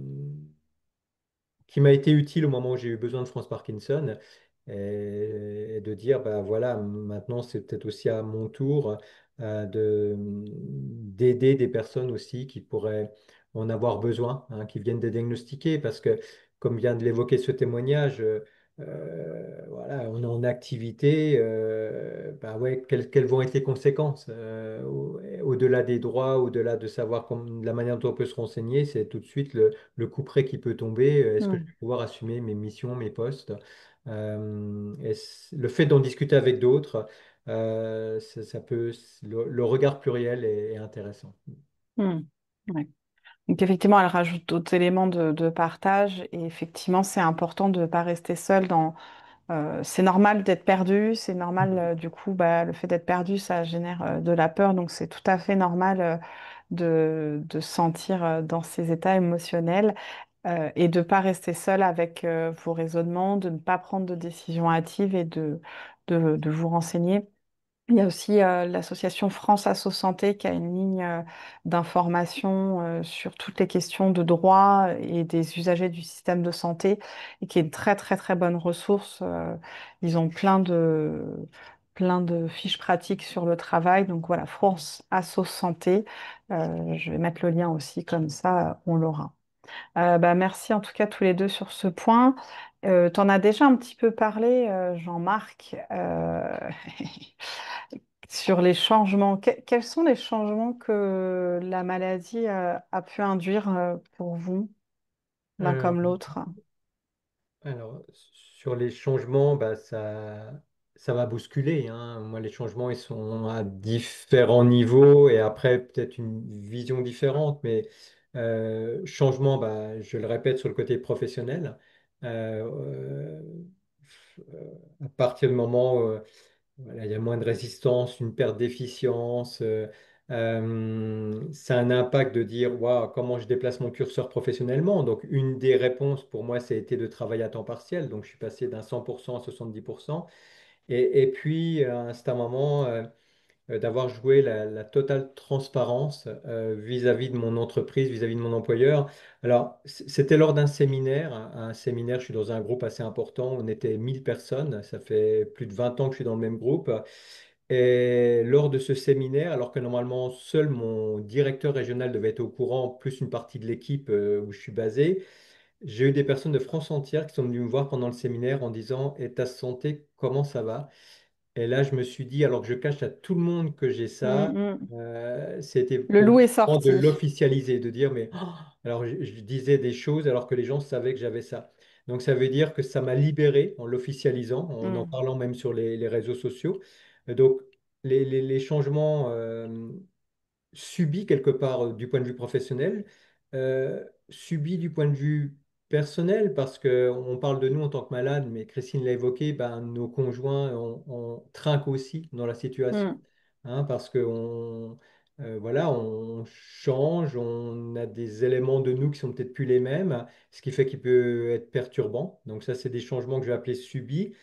qui m'a été utile au moment où j'ai eu besoin de France Parkinson, et de dire, bah voilà, maintenant c'est peut-être aussi à mon tour d'aider des personnes aussi qui pourraient en avoir besoin, hein, qui viennent de diagnostiquer, parce que comme vient de l'évoquer ce témoignage, voilà, on est en activité, bah ouais, quelles vont être les conséquences au-delà des droits, au-delà de savoir la manière dont on peut se renseigner, c'est tout de suite le couperet qui peut tomber. Est-ce que je Mhm. vais pouvoir assumer mes missions, mes postes? Le fait d'en discuter avec d'autres, ça peut, le regard pluriel est intéressant. Mhm. Ouais. Donc effectivement, elle rajoute d'autres éléments de partage et effectivement, c'est important de ne pas rester seul dans. C'est normal d'être perdu, c'est normal, du coup, bah, le fait d'être perdu, ça génère de la peur, donc c'est tout à fait normal de se sentir dans ces états émotionnels et de ne pas rester seul avec vos raisonnements, de ne pas prendre de décisions hâtives et de vous renseigner. Il y a aussi l'association France Asso Santé qui a une ligne d'information sur toutes les questions de droit et des usagers du système de santé et qui est une très très très bonne ressource. Ils ont plein de fiches pratiques sur le travail. Donc voilà, France Asso Santé. Je vais mettre le lien aussi, comme ça on l'aura. Bah, merci en tout cas tous les deux sur ce point. Tu en as déjà un petit peu parlé, Jean-Marc, sur les changements. Quels sont les changements que la maladie a pu induire pour vous, l'un Euh, comme l'autre? alors, sur les changements, bah, ça va bousculer, hein. Moi, les changements, ils sont à différents niveaux et après, peut-être une vision différente. Mais changement, bah, je le répète, sur le côté professionnel. Euh, à partir du moment où voilà, il y a moins de résistance, une perte d'efficience. Ça a un impact de dire waouh, comment je déplace mon curseur professionnellement. Donc, une des réponses pour moi, ça a été de travailler à temps partiel. Donc, je suis passé d'un 100% à 70%. Et puis, à un certain moment, d'avoir joué la totale transparence vis-à-vis de mon entreprise, vis-à-vis de mon employeur. Alors, c'était lors d'un séminaire. Un séminaire, je suis dans un groupe assez important. On était 1000 personnes. Ça fait plus de 20 ans que je suis dans le même groupe. Et lors de ce séminaire, alors que normalement seul mon directeur régional devait être au courant, plus une partie de l'équipe où je suis basé, j'ai eu des personnes de France entière qui sont venues me voir pendant le séminaire en disant: Et ta santé, comment ça va? Et là, je me suis dit, alors que je cache à tout le monde que j'ai ça, Mm. c'était Le pour loup est moi de sorti. l'officialiser, de dire, mais alors je disais des choses alors que les gens savaient que j'avais ça. Donc ça veut dire que ça m'a libéré en l'officialisant, en Mm. parlant même sur les réseaux sociaux. Donc les changements subis quelque part du point de vue professionnel, subis du point de vue personnel, parce qu'on parle de nous en tant que malades, mais Christine l'a évoqué, ben, nos conjoints, on trinque aussi dans la situation, Mm. hein, parce qu'on voilà, on change, on a des éléments de nous qui sont peut-être plus les mêmes, ce qui fait qu'il peut être perturbant. Donc ça, c'est des changements que je vais appeler subis.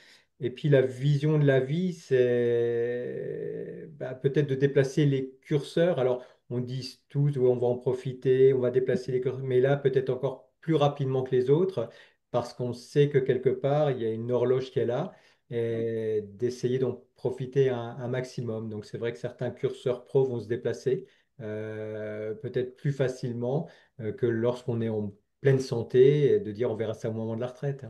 Et puis la vision de la vie, c'est bah, peut-être de déplacer les curseurs. Alors, on dit tous, ouais, on va en profiter, on va déplacer les curseurs, mais là, peut-être encore plus rapidement que les autres, parce qu'on sait que quelque part, il y a une horloge qui est là, et d'essayer d'en profiter un maximum. Donc, c'est vrai que certains curseurs pro vont se déplacer peut-être plus facilement que lorsqu'on est en pleine santé, et de dire on verra ça au moment de la retraite.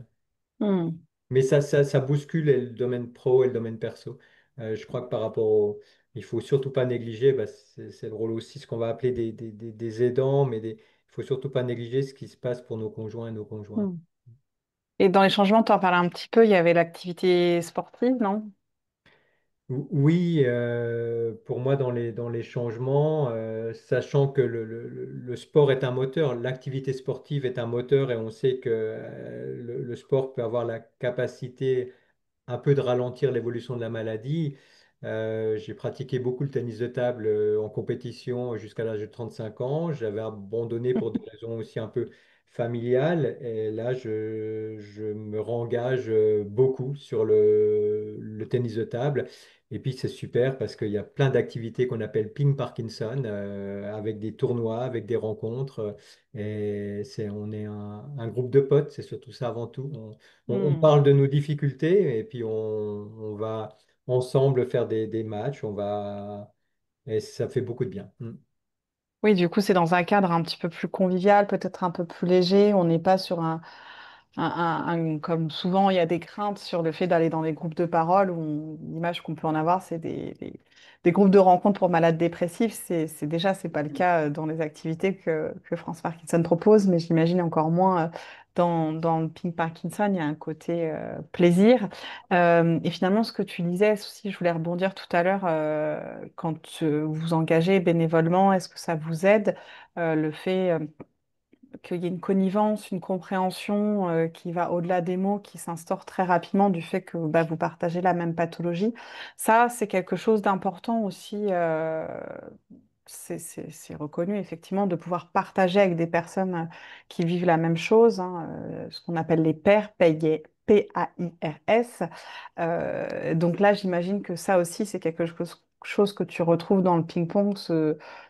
Mm. Mais ça bouscule et le domaine pro et le domaine perso. Je crois que par rapport au... Il faut surtout pas négliger, bah, c'est le rôle aussi, ce qu'on va appeler des aidants, mais il faut surtout pas négliger ce qui se passe pour nos conjoints et nos conjointes. Mm. Et dans les changements, tu en parlais un petit peu, il y avait l'activité sportive, non? Oui, pour moi, dans les changements, sachant que le sport est un moteur, l'activité sportive est un moteur, et on sait que le sport peut avoir la capacité un peu de ralentir l'évolution de la maladie. J'ai pratiqué beaucoup le tennis de table en compétition jusqu'à l'âge de 35 ans. J'avais abandonné pour des raisons aussi un peu familiales. Et là, je me rengage beaucoup sur le tennis de table. Et puis, c'est super parce qu'il y a plein d'activités qu'on appelle Ping Parkinson, avec des tournois, avec des rencontres. On est un groupe de potes, c'est surtout ça avant tout. On Mm. parle de nos difficultés et puis on va ensemble faire des matchs. Et ça fait beaucoup de bien. Mm. Oui, du coup, c'est dans un cadre un petit peu plus convivial, peut-être un peu plus léger. On n'est pas sur comme souvent, il y a des craintes sur le fait d'aller dans des groupes de parole où l'image qu'on peut en avoir, c'est des groupes de rencontres pour malades dépressifs. C'est pas le cas dans les activités que France Parkinson propose, mais j'imagine encore moins dans le Pink Parkinson, il y a un côté plaisir. Et finalement, ce que tu disais aussi, je voulais rebondir tout à l'heure, quand vous vous engagez bénévolement, est-ce que ça vous aide le fait qu'il y ait une connivence, une compréhension qui va au-delà des mots, qui s'instaure très rapidement du fait que bah, vous partagez la même pathologie. Ça, c'est quelque chose d'important aussi. C'est reconnu effectivement de pouvoir partager avec des personnes qui vivent la même chose, hein, ce qu'on appelle les pairs, P-A-I-R-S. Donc là, j'imagine que ça aussi, c'est quelque chose que tu retrouves dans le ping-pong,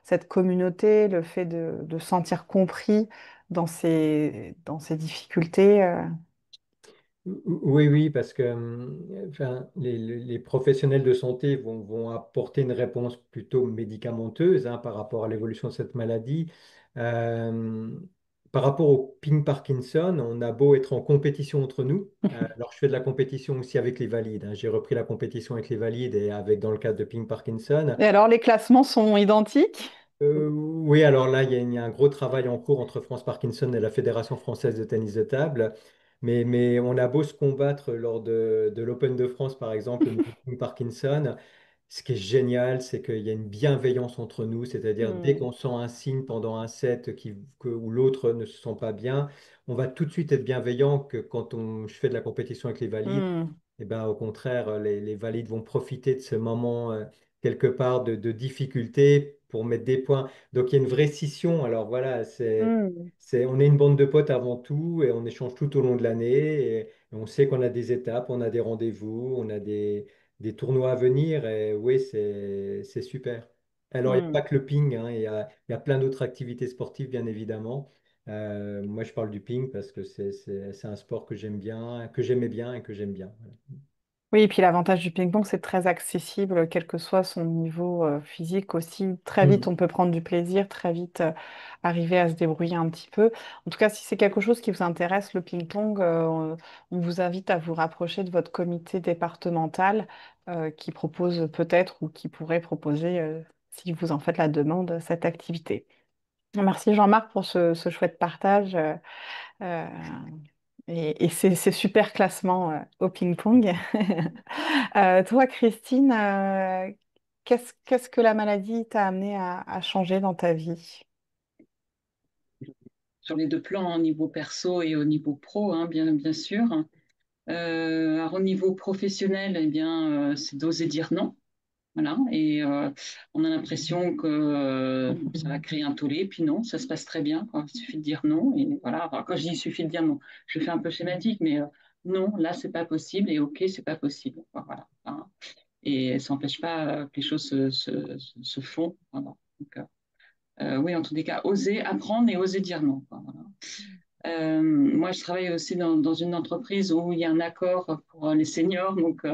cette communauté, le fait de se sentir compris dans ces difficultés. Oui, oui, parce que enfin, les professionnels de santé vont apporter une réponse plutôt médicamenteuse, hein, par rapport à l'évolution de cette maladie. Euh, Par rapport au Ping Parkinson, on a beau être en compétition entre nous. Alors, je fais de la compétition aussi avec les valides, hein. J'ai repris la compétition avec les valides et avec dans le cadre de Ping Parkinson. Et alors, les classements sont identiques? Oui, alors là, il y a un gros travail en cours entre France Parkinson et la Fédération française de tennis de table. Mais on a beau se combattre lors de l'Open de France, par exemple, au niveau de Parkinson. Ce qui est génial, c'est qu'il y a une bienveillance entre nous, c'est-à-dire dès Hmm, qu'on sent un signe pendant un set où l'autre ne se sent pas bien, on va tout de suite être bienveillant, que quand je fais de la compétition avec les valides, hmm, eh ben, au contraire, les valides vont profiter de ce moment quelque part de difficulté pour mettre des points. Donc il y a une vraie scission. Alors voilà, hmm, on est une bande de potes avant tout et on échange tout au long de l'année et on sait qu'on a des étapes, on a des rendez-vous, on a des tournois à venir et oui, c'est super. Alors il n'y a hmm. pas que le ping, hein, il y a plein d'autres activités sportives, bien évidemment. Moi, je parle du ping parce que c'est un sport que j'aime bien, que j'aimais bien et que j'aime bien. Voilà. Oui, et puis l'avantage du ping-pong, c'est très accessible, quel que soit son niveau physique aussi. Très vite, Mm. on peut prendre du plaisir, très vite arriver à se débrouiller un petit peu. En tout cas, si c'est quelque chose qui vous intéresse, le ping-pong, on vous invite à vous rapprocher de votre comité départemental qui propose peut-être ou qui pourrait proposer, si vous en faites la demande, cette activité. Merci Jean-Marc pour ce chouette partage. Euh, Et c'est super classement au ping-pong. Toi, Christine, qu'est-ce que la maladie t'a amené à changer dans ta vie? sur les deux plans, hein, au niveau perso et au niveau pro, hein, bien sûr. Alors, au niveau professionnel, eh bien, c'est d'oser dire non. Voilà, et on a l'impression que ça va créer un tollé, puis non, ça se passe très bien, quoi. Il suffit de dire non, et voilà. Alors, quand je dis il suffit de dire non, je fais un peu schématique, mais non, là, c'est pas possible, et ok, c'est pas possible, quoi, voilà. Hein. Et ça n'empêche pas que les choses se font. Voilà. Donc, oui, en tous les cas, oser apprendre et oser dire non, quoi, voilà. Moi, je travaille aussi dans une entreprise où il y a un accord pour les seniors, donc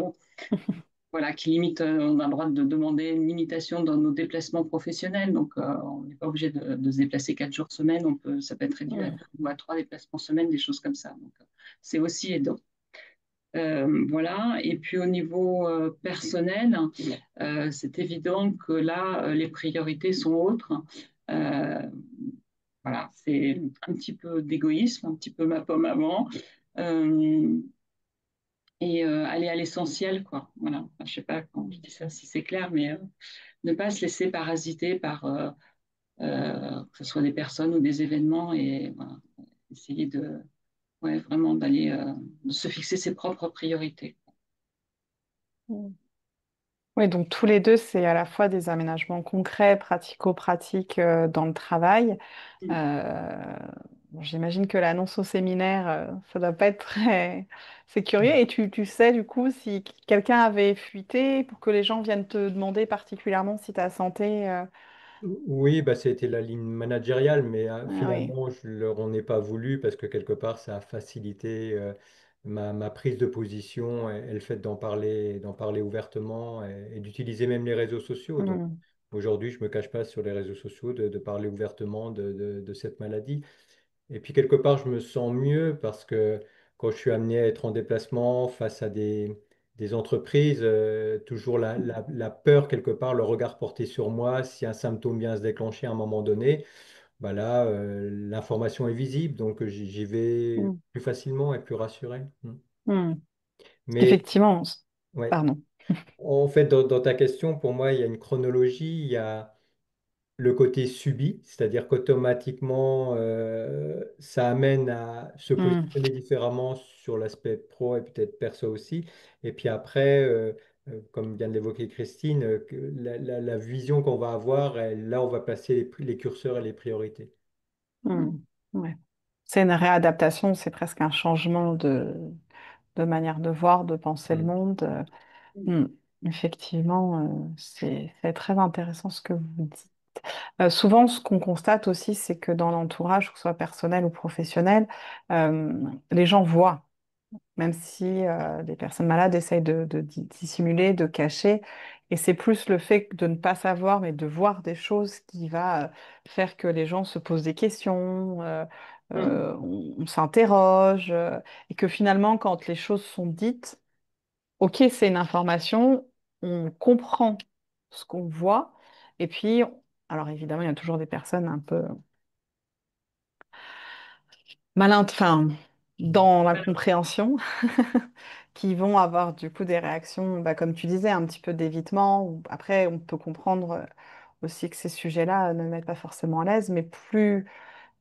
voilà, qui limite, on a le droit de demander une limitation dans nos déplacements professionnels. Donc, on n'est pas obligé de se déplacer 4 jours semaine. Ça peut être réduit à Mm. 2 ou à 3 déplacements semaine, des choses comme ça. Donc, c'est aussi aidant. Voilà. Et puis, au niveau personnel, c'est évident que là, les priorités sont autres. Euh, voilà, c'est un petit peu d'égoïsme, un petit peu ma pomme avant. Euh, et aller à l'essentiel, quoi. Voilà. Enfin, je sais pas quand je dis ça si c'est clair, mais ne pas se laisser parasiter par que ce soit des personnes ou des événements et voilà, essayer ouais, vraiment de se fixer ses propres priorités. Mm. Oui, donc tous les deux, c'est à la fois des aménagements concrets, pratico-pratiques dans le travail. Euh, bon, j'imagine que l'annonce au séminaire, ça doit pas être très... C'est curieux. Et tu sais, du coup, si quelqu'un avait fuité pour que les gens viennent te demander particulièrement si ta santé... Oui, bah, c'était la ligne managériale, mais Ah oui. finalement, je leur en ai pas voulu parce que quelque part, ça a facilité ma prise de position et le fait d'en parler ouvertement et d'utiliser même les réseaux sociaux. Donc Mm. aujourd'hui, je me cache pas sur les réseaux sociaux de parler ouvertement de cette maladie. Et puis quelque part, je me sens mieux parce que quand je suis amené à être en déplacement face à des entreprises, toujours la peur quelque part, le regard porté sur moi, si un symptôme vient se déclencher à un moment donné, bah là, l'information est visible, donc j'y vais Mm. plus facilement et plus rassuré. Mm. Mm. Mais Effectivement. ouais, Pardon. en fait, dans ta question, pour moi, il y a une chronologie, il y a le côté subi, c'est-à-dire qu'automatiquement, ça amène à se Mm. positionner différemment sur l'aspect pro et peut-être perso aussi. Et puis après, comme vient de l'évoquer Christine, que la vision qu'on va avoir, là, on va placer les curseurs et les priorités. Mm. Ouais. C'est une réadaptation, c'est presque un changement de manière de voir, de penser le Mm. monde. Mm. Effectivement, c'est très intéressant ce que vous dites. Souvent, ce qu'on constate aussi, c'est que dans l'entourage, que ce soit personnel ou professionnel, les gens voient, même si les personnes malades essayent de dissimuler, de cacher. Et c'est plus le fait de ne pas savoir, mais de voir des choses qui va faire que les gens se posent des questions, Mm. on s'interroge, et que finalement, quand les choses sont dites, ok, c'est une information, on comprend ce qu'on voit, et puis, alors évidemment, il y a toujours des personnes un peu malin, enfin, dans la compréhension, qui vont avoir du coup des réactions, bah, comme tu disais, un petit peu d'évitement. Après, on peut comprendre aussi que ces sujets-là ne mettent pas forcément à l'aise, mais plus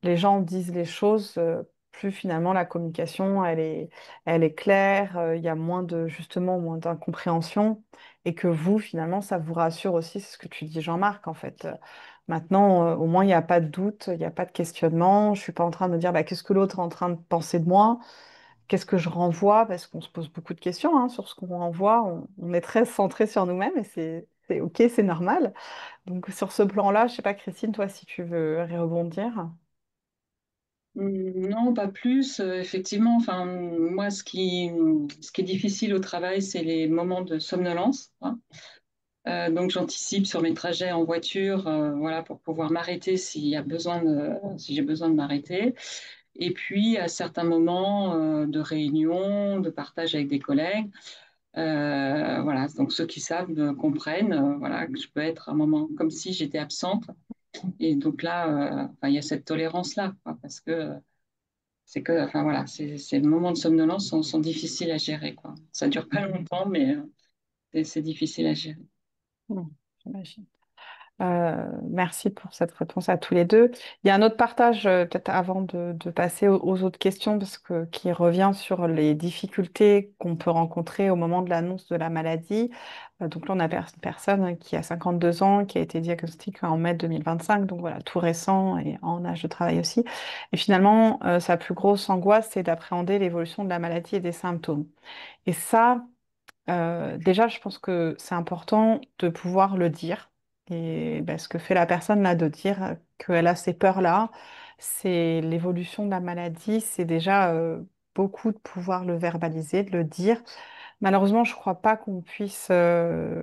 les gens disent les choses, plus finalement la communication, elle est claire, il y a moins de, justement, moins d'incompréhension, et que vous, finalement, ça vous rassure aussi, c'est ce que tu dis, Jean-Marc, en fait. Maintenant, au moins, il n'y a pas de doute, il n'y a pas de questionnement. Je suis pas en train de me dire, bah, qu'est-ce que l'autre est en train de penser de moi? Qu'est-ce que je renvoie? Parce qu'on se pose beaucoup de questions hein, sur ce qu'on renvoie. On est très centré sur nous-mêmes et c'est OK, c'est normal. Donc, sur ce plan-là, je sais pas, Christine, toi, si tu veux rebondir. Non, pas plus. Effectivement, enfin, moi, ce qui est difficile au travail, c'est les moments de somnolence, hein. Donc, j'anticipe sur mes trajets en voiture, voilà, pour pouvoir m'arrêter si j'ai besoin de m'arrêter. Et puis, à certains moments de réunion, de partage avec des collègues, voilà, donc ceux qui savent comprennent, voilà, que je peux être un moment comme si j'étais absente. Et donc là, enfin, il y a cette tolérance-là, quoi, parce que c'est que, enfin voilà, ces moments de somnolence sont difficiles à gérer, quoi. Ça dure pas longtemps, mais c'est difficile à gérer. Hmm, j'imagine. Merci pour cette réponse à tous les deux. Il y a un autre partage, peut-être avant de passer aux autres questions, parce que qui revient sur les difficultés qu'on peut rencontrer au moment de l'annonce de la maladie. Donc là, on a une personne qui a 52 ans, qui a été diagnostiquée en mai 2025, donc voilà, tout récent et en âge de travail aussi. Et finalement, sa plus grosse angoisse, c'est d'appréhender l'évolution de la maladie et des symptômes. Et ça, déjà, je pense que c'est important de pouvoir le dire. Et ben, ce que fait la personne là, de dire qu'elle a ces peurs-là, c'est l'évolution de la maladie, c'est déjà beaucoup de pouvoir le verbaliser, de le dire. Malheureusement, je ne crois pas qu'on puisse euh,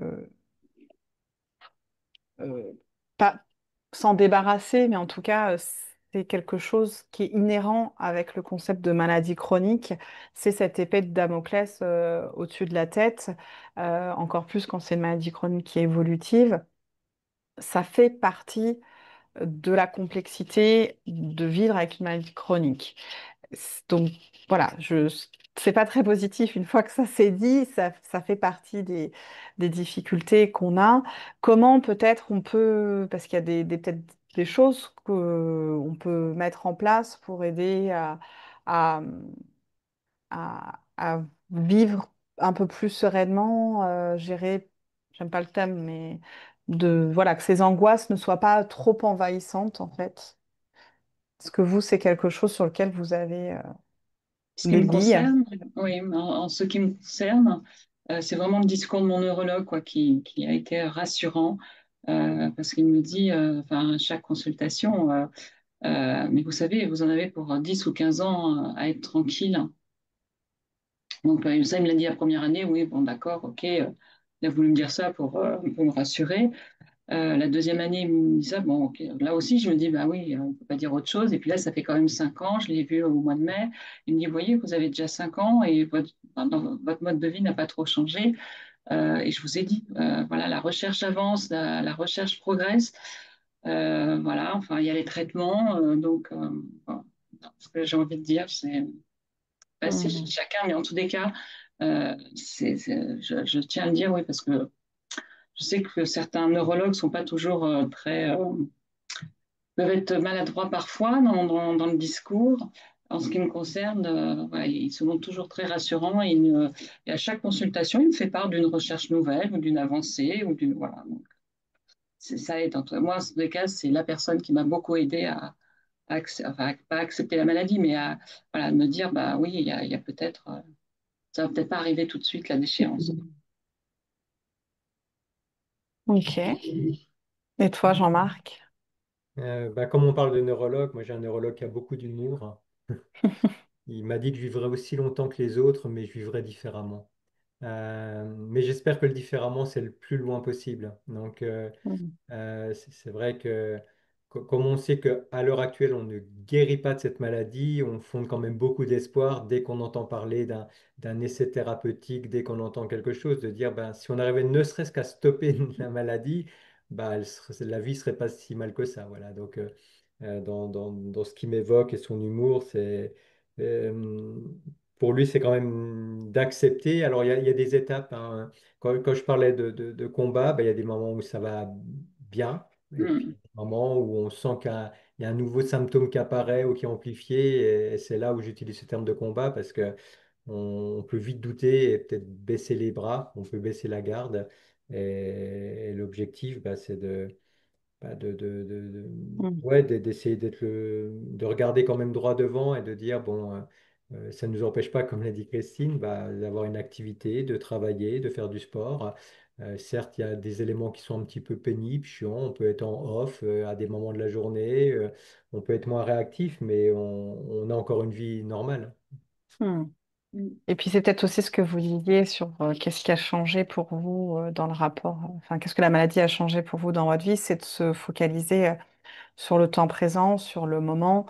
pas s'en débarrasser, mais en tout cas, c'est quelque chose qui est inhérent avec le concept de maladie chronique. C'est cette épée de Damoclès au-dessus de la tête, encore plus quand c'est une maladie chronique qui est évolutive. Ça fait partie de la complexité de vivre avec une maladie chronique. Donc voilà, c'est pas très positif une fois que ça s'est dit, ça fait partie des difficultés qu'on a. Comment peut-être on peut, parce qu'il y a peut-être des choses qu'on peut mettre en place pour aider à, à vivre un peu plus sereinement, gérer, j'aime pas le thème, mais voilà, que ces angoisses ne soient pas trop envahissantes en fait. Est-ce que vous, c'est quelque chose sur lequel vous avez Ce qui des me billes? concerne, oui, en ce qui me concerne, c'est vraiment le discours de mon neurologue quoi, qui a été rassurant parce qu'il me dit, enfin, à chaque consultation, mais vous savez, vous en avez pour 10 ou 15 ans à être tranquille. Donc, ça, il me l'a dit la première année, oui, bon, d'accord, ok. Il a voulu me dire ça pour me rassurer. La deuxième année, il me dit ça. Bon, ok. Là aussi, je me dis, bah oui, on ne peut pas dire autre chose. Et puis là, ça fait quand même 5 ans. Je l'ai vu au mois de mai. Il me dit, vous voyez, vous avez déjà 5 ans et votre mode de vie n'a pas trop changé. Et je vous ai dit, voilà, la recherche avance, la recherche progresse. Voilà, enfin, il y a les traitements. Donc, bon, ce que j'ai envie de dire, c'est Mhm. chacun, mais en tous les cas, je tiens à le dire, oui, parce que je sais que certains neurologues sont pas toujours peuvent être maladroits parfois dans le discours. En ce qui me concerne, voilà, ils se montrent toujours très rassurants et à chaque consultation, il me fait part d'une recherche nouvelle ou d'une avancée ou d'une voilà. Donc, ça aide. Moi, en tous les cas, c'est la personne qui m'a beaucoup aidé enfin, pas accepter la maladie, mais à voilà, me dire, bah oui, il y a peut-être, ça va peut-être pas arriver tout de suite la déchéance. Ok. Et toi, Jean-Marc? Comme on parle de neurologue, moi j'ai un neurologue qui a beaucoup d'humour. Il m'a dit que je vivrais aussi longtemps que les autres, mais je vivrais différemment. Mais j'espère que le différemment, c'est le plus loin possible. Donc, Mhm. c'est vrai que comme on sait qu'à l'heure actuelle, on ne guérit pas de cette maladie, on fonde quand même beaucoup d'espoir dès qu'on entend parler d'un essai thérapeutique, dès qu'on entend quelque chose, de dire ben, si on arrivait ne serait-ce qu'à stopper la maladie, ben, la vie serait pas si mal que ça. Voilà. Donc, dans ce qui m'évoque et son humour, euh, pour lui, c'est quand même d'accepter. Alors, il y a des étapes, hein. Quand je parlais de combat, ben, il y a des moments où ça va bien, et puis Mm, des moments où on sent il y a un nouveau symptôme qui apparaît ou qui est amplifié, et c'est là où j'utilise ce terme de combat parce que on peut vite douter et peut-être baisser les bras, on peut baisser la garde. Et l'objectif, ben, c'est bah, Mhm. ouais, d'essayer de regarder quand même droit devant et de dire, bon, ça ne nous empêche pas, comme l'a dit Christine, bah, d'avoir une activité, de travailler, de faire du sport. Certes, il y a des éléments qui sont un petit peu pénibles, chiants, on peut être en off à des moments de la journée, on peut être moins réactif, mais on a encore une vie normale. Mhm. mm, Et puis c'est peut-être aussi ce que vous disiez sur qu'est-ce qui a changé pour vous dans le rapport, enfin qu'est-ce que la maladie a changé pour vous dans votre vie, c'est de se focaliser sur le temps présent, sur le moment,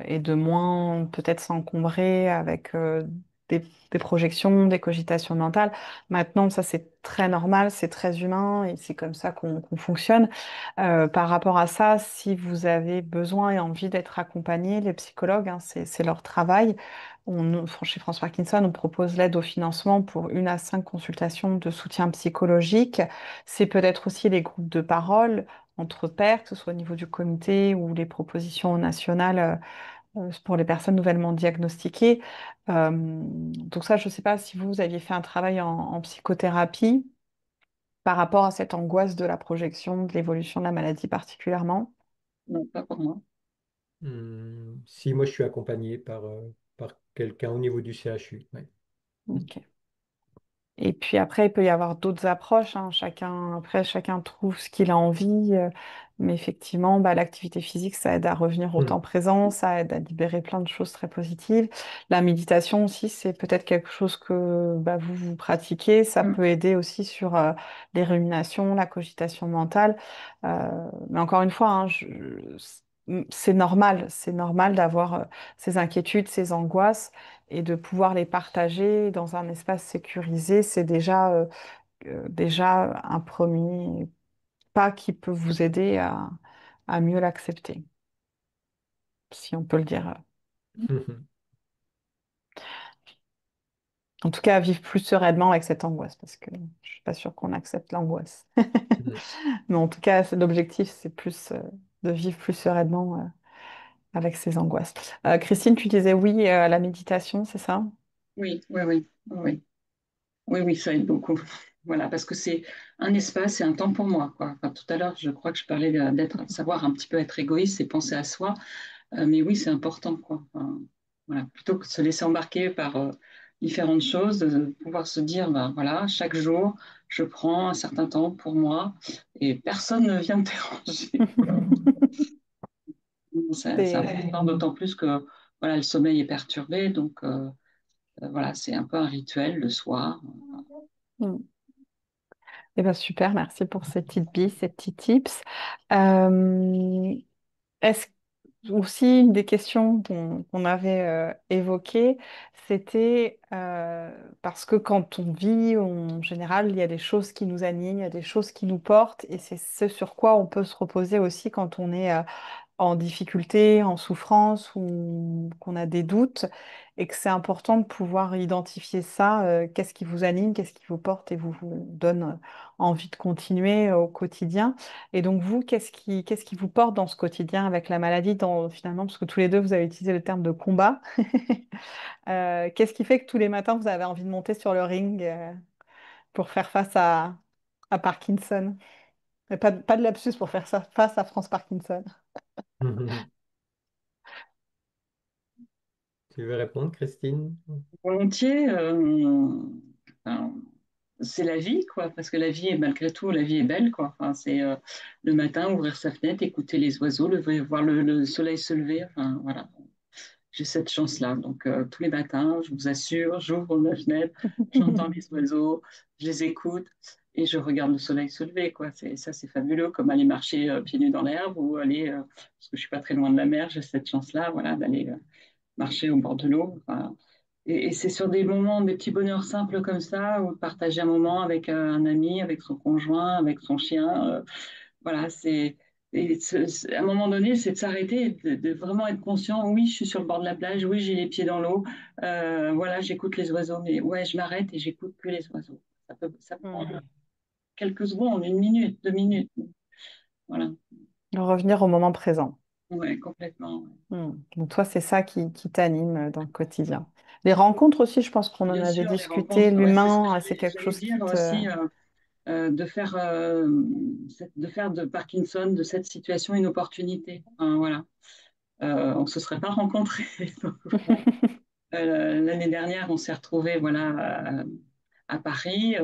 et de moins peut-être s'encombrer avec des, des projections, des cogitations mentales. Maintenant, ça, c'est très normal, c'est très humain et c'est comme ça qu'on fonctionne. Par rapport à ça, si vous avez besoin et envie d'être accompagné, les psychologues, hein, c'est leur travail. Chez France Parkinson, on propose l'aide au financement pour 1 à 5 consultations de soutien psychologique. C'est peut-être aussi les groupes de parole entre pairs, que ce soit au niveau du comité ou les propositions nationales pour les personnes nouvellement diagnostiquées. Donc ça, je ne sais pas si vous aviez fait un travail en psychothérapie par rapport à cette angoisse de la projection, de l'évolution de la maladie particulièrement. Non, pas pour moi. Si moi je suis accompagné par quelqu'un au niveau du CHU. Ouais. Ok. Et puis après, il peut y avoir d'autres approches, hein. Chacun trouve ce qu'il a envie. Mais effectivement, bah, l'activité physique, ça aide à revenir au temps Hmm. présent, ça aide à libérer plein de choses très positives. La méditation aussi, c'est peut-être quelque chose que bah, vous pratiquez. Ça Mm. peut aider aussi sur les ruminations, la cogitation mentale. Mais encore une fois, hein, c'est normal d'avoir ces inquiétudes, ces angoisses et de pouvoir les partager dans un espace sécurisé, c'est déjà un premier pas qui peut vous aider à mieux l'accepter, si on peut le dire. En tout cas, à vivre plus sereinement avec cette angoisse, parce que je suis pas sûre qu'on accepte l'angoisse. Mais en tout cas, l'objectif, c'est plus de vivre plus sereinement avec ces angoisses. Christine, tu disais oui à la méditation, c'est ça? Oui, oui, oui, oui. Oui, oui, ça aide beaucoup. Voilà, parce que c'est un espace et un temps pour moi, quoi. Enfin, tout à l'heure, je crois que je parlais savoir un petit peu être égoïste et penser à soi. Mais oui, c'est important, quoi. Enfin, voilà, plutôt que de se laisser embarquer par différentes choses, de pouvoir se dire, ben, voilà, chaque jour, je prends un certain temps pour moi et personne ne vient me déranger. C'est C'est important, d'autant plus que voilà, le sommeil est perturbé, donc voilà, c'est un peu un rituel le soir. Mm. Eh ben, super, merci pour ces petites billes, ces petits tips. Euh, Est-ce aussi une des questions qu'on avait évoquées, c'était parce que quand on vit, en général, il y a des choses qui nous animent, il y a des choses qui nous portent, et c'est ce sur quoi on peut se reposer aussi quand on est en difficulté, en souffrance ou qu'on a des doutes et que c'est important de pouvoir identifier ça, qu'est-ce qui vous anime, qu'est-ce qui vous porte et vous donne envie de continuer au quotidien. Et donc vous, qu'est-ce qui vous porte dans ce quotidien avec la maladie, finalement, parce que tous les deux, vous avez utilisé le terme de combat. Qu'est-ce qui fait que tous les matins, vous avez envie de monter sur le ring pour faire face à Parkinson? Et pas de lapsus pour faire ça face à France Parkinson. Tu veux répondre, Christine? Volontiers, enfin, c'est la vie, quoi, parce que la vie est malgré tout, la vie est belle, quoi. Enfin, c'est le matin, ouvrir sa fenêtre, écouter les oiseaux, voir le soleil se lever. Enfin, voilà, j'ai cette chance-là. Donc, tous les matins, je vous assure, j'ouvre ma fenêtre, j'entends les oiseaux, je les écoute et je regarde le soleil se lever, quoi. Ça, c'est fabuleux, comme aller marcher pieds nus dans l'herbe ou aller, parce que je suis pas très loin de la mer, j'ai cette chance-là, voilà, d'aller marcher au bord de l'eau. Enfin, et c'est sur des moments, des petits bonheurs simples comme ça, ou partager un moment avec un ami, avec son conjoint, avec son chien. Voilà, à un moment donné, c'est de s'arrêter, de vraiment être conscient. Oui, je suis sur le bord de la plage. Oui, j'ai les pieds dans l'eau. Voilà, j'écoute les oiseaux. Mais ouais, je m'arrête et j'écoute que les oiseaux. Ça peut prendre Hmm. quelques secondes, 1 minute, 2 minutes. Voilà. Revenir au moment présent. Ouais, complètement. Donc toi, c'est ça qui t'anime dans le quotidien. Les rencontres aussi, je pense qu'on en Bien avait sûr, les discuté. rencontres, ouais, c'est ce que L'humain, c'est quelque j'allais chose qui dire te... aussi. De faire de Parkinson, de cette situation, une opportunité. Enfin, voilà. On ne se serait pas rencontrés. L'année dernière, on s'est retrouvés voilà, à Paris.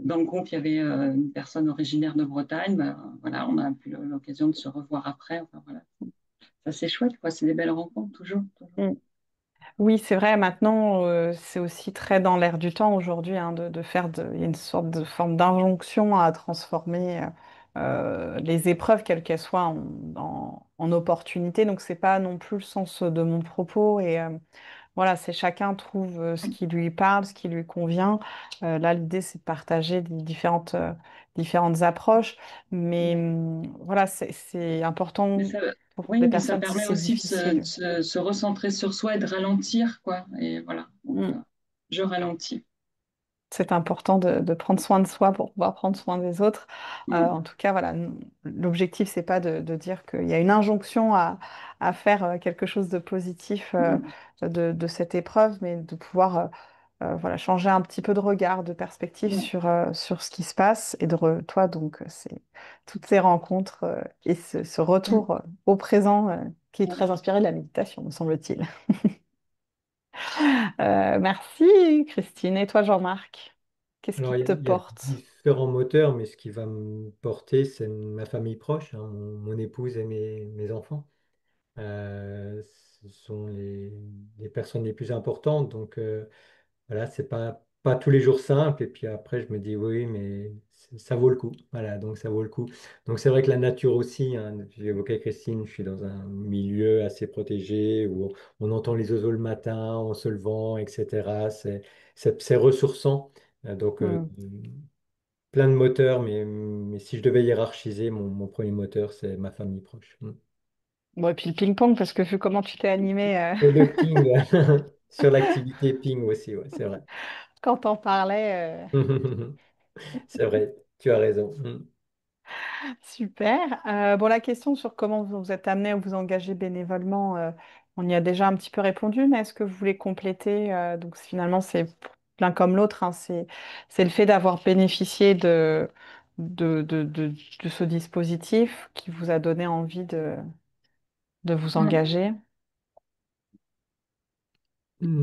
Dans le groupe, il y avait une personne originaire de Bretagne. Ben, voilà, on a eu l'occasion de se revoir après. Enfin, voilà. Ça, c'est chouette, quoi. C'est des belles rencontres, toujours, toujours. Mm. Oui, c'est vrai, maintenant, c'est aussi très dans l'air du temps aujourd'hui hein, il y a une sorte de forme d'injonction à transformer les épreuves, quelles qu'elles soient, en opportunités. Donc, c'est pas non plus le sens de mon propos. voilà, c'est chacun trouve ce qui lui parle, ce qui lui convient. Là, l'idée, c'est de partager des différentes approches. Mais voilà, c'est Mais important ça, pour oui, les mais ça personnes si permet c'est aussi difficile. de se recentrer sur soi et de ralentir, quoi. Et voilà. Donc, Mm. je ralentis. C'est important de prendre soin de soi pour pouvoir prendre soin des autres. Mm. En tout cas, voilà, l'objectif, c'est pas de dire qu'il y a une injonction à faire quelque chose de positif Mm. de cette épreuve, mais de pouvoir voilà, changer un petit peu de regard, de perspective Mm. sur ce qui se passe. Et toi, donc, c'est toutes ces rencontres et ce Mm. retour au présent qui est Ouais. très inspiré de la méditation, me semble-t-il. Merci, Christine. Et toi, Jean-Marc, qu'est-ce qui Alors, te il y a porte? différents moteurs, mais ce qui va me porter, c'est ma famille proche, hein, mon épouse et mes enfants. Ce sont les personnes les plus importantes. Donc, voilà, c'est pas tous les jours simple. Et puis après, je me dis oui, mais ça vaut le coup. Voilà, donc ça vaut le coup. Donc, c'est vrai que la nature aussi, hein, j'ai évoqué Christine, je suis dans un milieu assez protégé où on entend les oiseaux le matin en se levant, etc. C'est ressourçant. Donc, Hmm. plein de moteurs, mais si je devais hiérarchiser, mon premier moteur, c'est ma famille proche. Mm. Bon, et puis le ping-pong, parce que vu comment tu t'es animé Et le ping, sur l'activité ping aussi, ouais, c'est vrai. quand t'en parlais, C'est vrai, tu as raison. Mm. super. Bon, la question sur comment vous vous êtes amené à vous engager bénévolement, on y a déjà un petit peu répondu, mais est-ce que vous voulez compléter? Donc finalement, c'est l'un comme l'autre, hein, c'est le fait d'avoir bénéficié de ce dispositif qui vous a donné envie de vous Mm. engager.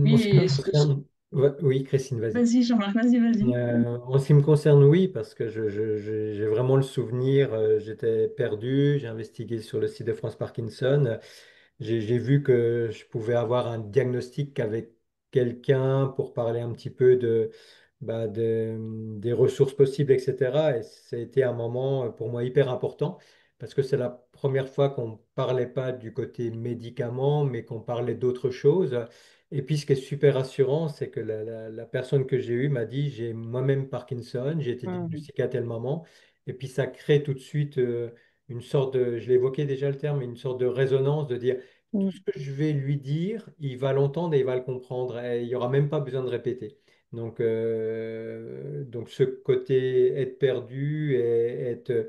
En Oui, ce qui me concerne, ouais, oui, Christine, vas-y. vas-y, Jean-Marc, vas-y, vas-y. En ce qui me concerne, oui, parce que j'ai vraiment le souvenir, j'étais perdu, j'ai investigué sur le site de France Parkinson, j'ai vu que je pouvais avoir un diagnostic avec quelqu'un pour parler un petit peu des ressources possibles, etc. Et ça a été un moment pour moi hyper important, parce que c'est la première fois qu'on ne parlait pas du côté médicament, mais qu'on parlait d'autre chose. Et puis, ce qui est super rassurant, c'est que la personne que j'ai eue m'a dit, j'ai moi-même Parkinson, j'ai été Mhm. diagnostiqué à tel moment. Et puis, ça crée tout de suite une sorte de, je l'évoquais déjà le terme, mais une sorte de résonance de dire, tout ce Mhm. que je vais lui dire, il va l'entendre et il va le comprendre. Et il n'y aura même pas besoin de répéter. Donc ce côté être perdu et être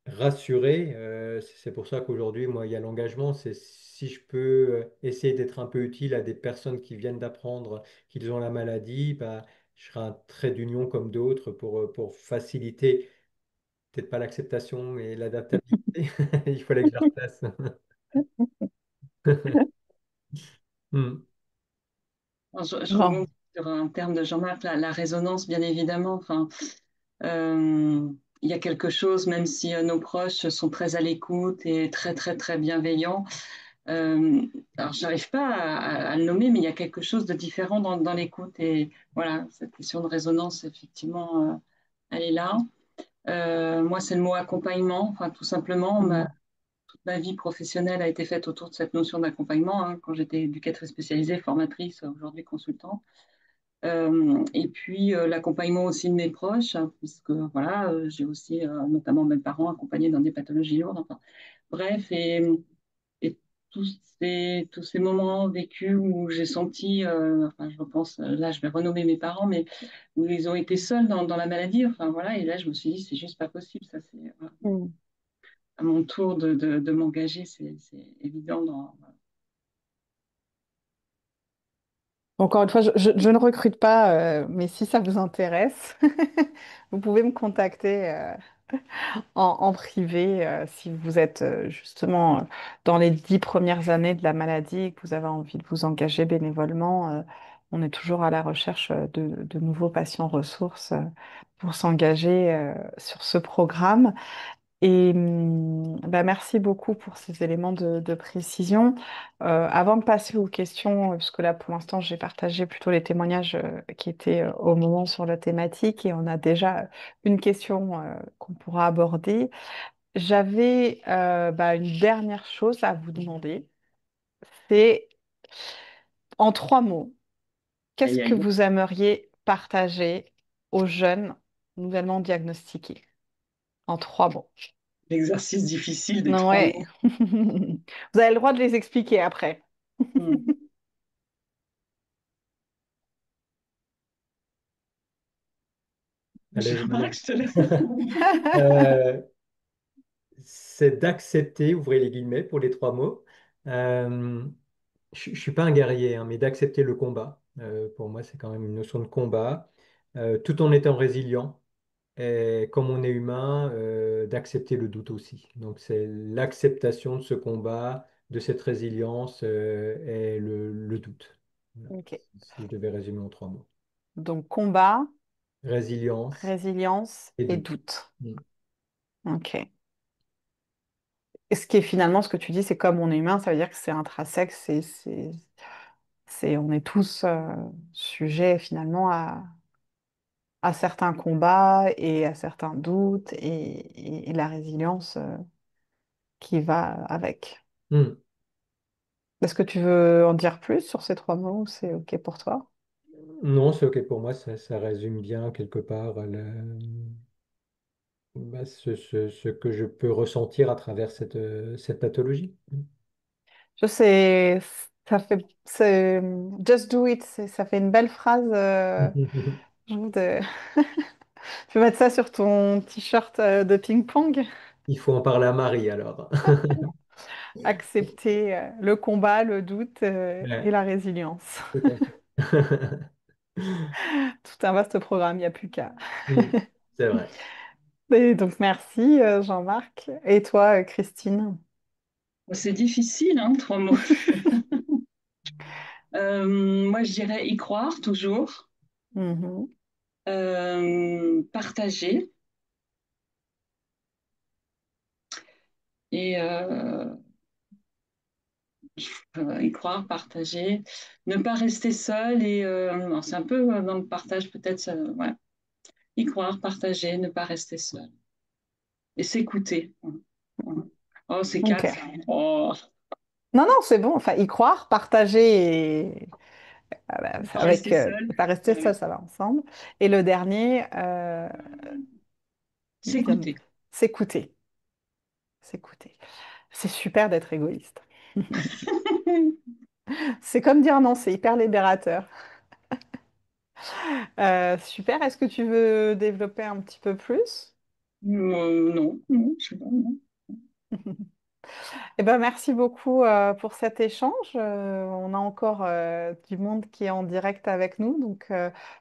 rassuré, c'est pour ça qu'aujourd'hui, moi, il y a l'engagement. C'est si je peux essayer d'être un peu utile à des personnes qui viennent d'apprendre qu'ils ont la maladie, bah, je serai un trait d'union comme d'autres pour faciliter, peut-être pas l'acceptation, mais l'adaptabilité. Il fallait que je la replace. Hmm. Je Bon. rebondis sur un terme de Jean-Marc, la résonance, bien évidemment. Enfin, euh, il y a quelque chose, même si nos proches sont très à l'écoute et très, très, très bienveillants. Euh, alors, je n'arrive pas à le nommer, mais il y a quelque chose de différent dans l'écoute. Et voilà, cette question de résonance, effectivement, elle est là. Moi, c'est le mot accompagnement. Enfin, tout simplement, Mhm. toute ma vie professionnelle a été faite autour de cette notion d'accompagnement, hein, quand j'étais éducatrice spécialisée, formatrice, aujourd'hui consultante. Et puis l'accompagnement aussi de mes proches, hein, puisque voilà, j'ai aussi notamment mes parents accompagnés dans des pathologies lourdes. Enfin, bref, et tous ces moments vécus où j'ai senti, enfin je repense, là je vais renommer mes parents, mais où ils ont été seuls dans la maladie. Enfin voilà, et là je me suis dit c'est juste pas possible, ça c'est voilà. Mhm. À mon tour de m'engager, c'est évident dans. Encore une fois, je ne recrute pas, mais si ça vous intéresse, vous pouvez me contacter en privé si vous êtes justement dans les 10 premières années de la maladie et que vous avez envie de vous engager bénévolement. On est toujours à la recherche de nouveaux patients ressources pour s'engager sur ce programme. Et bah, merci beaucoup pour ces éléments de précision. Avant de passer aux questions, parce que là pour l'instant j'ai partagé plutôt les témoignages qui étaient au moment sur la thématique et on a déjà une question qu'on pourra aborder. J'avais bah, une dernière chose à vous demander. C'est En 3 mots, qu'est-ce Aïe, que aïe, vous aimeriez partager aux jeunes nouvellement diagnostiqués? En 3 mots. l'exercice difficile des trois Ouais. mots. Vous avez le droit de les expliquer après. Hmm. Allez, je me Jean-Marc, je lance. te laisse. Euh, c'est d'accepter, ouvrez les guillemets pour les trois mots. Euh, je ne suis pas un guerrier, hein, mais d'accepter le combat. Pour moi, c'est quand même une notion de combat, tout en étant résilient. Et comme on est humain, d'accepter le doute aussi. Donc c'est l'acceptation de ce combat, de cette résilience et le doute. Voilà. Ok. Si je devais résumer en trois mots. Donc, combat, Résilience résilience et et doute. doute. Mm. Ok. Et ce qui est finalement ce que tu dis, c'est comme on est humain, ça veut dire que c'est intrinsèque, on est tous sujets finalement à certains combats et à certains doutes et la résilience qui va avec. Mm. Est-ce que tu veux en dire plus sur ces 3 mots ou c'est OK pour toi? Non, c'est OK pour moi, ça résume bien quelque part ce que je peux ressentir à travers cette pathologie. Je sais, just do it, ça fait une belle phrase. Je trouve de- Tu peux mettre ça sur ton t-shirt de ping-pong. Il faut en parler à Marie alors. Accepter le combat, le doute et Ouais, la résilience. tout à fait. Tout un vaste programme, il n'y a plus qu'à. Mm. C'est vrai. Et donc merci Jean-Marc. Et toi, Christine? C'est difficile, hein, trois mots. Moi, je dirais y croire toujours, Mhm. partager et y croire, partager, ne pas rester seul et non, c'est un peu dans le partage peut-être, ouais. Y croire, partager, ne pas rester seul et s'écouter. Ouais. Oh, c'est Ok. quatre, ça. Oh, Non, non, c'est bon. Enfin, y croire, partager ne pas avec rester seul. pas rester seul, Ouais. ça va ensemble. Et le dernier, il vient de- S'écouter. s'écouter. S'écouter. C'est super d'être égoïste. C'est comme dire non, c'est hyper libérateur. Super. Est-ce que tu veux développer un petit peu plus? Non, non, je sais pas, non. Eh ben, merci beaucoup pour cet échange. On a encore du monde qui est en direct avec nous. Donc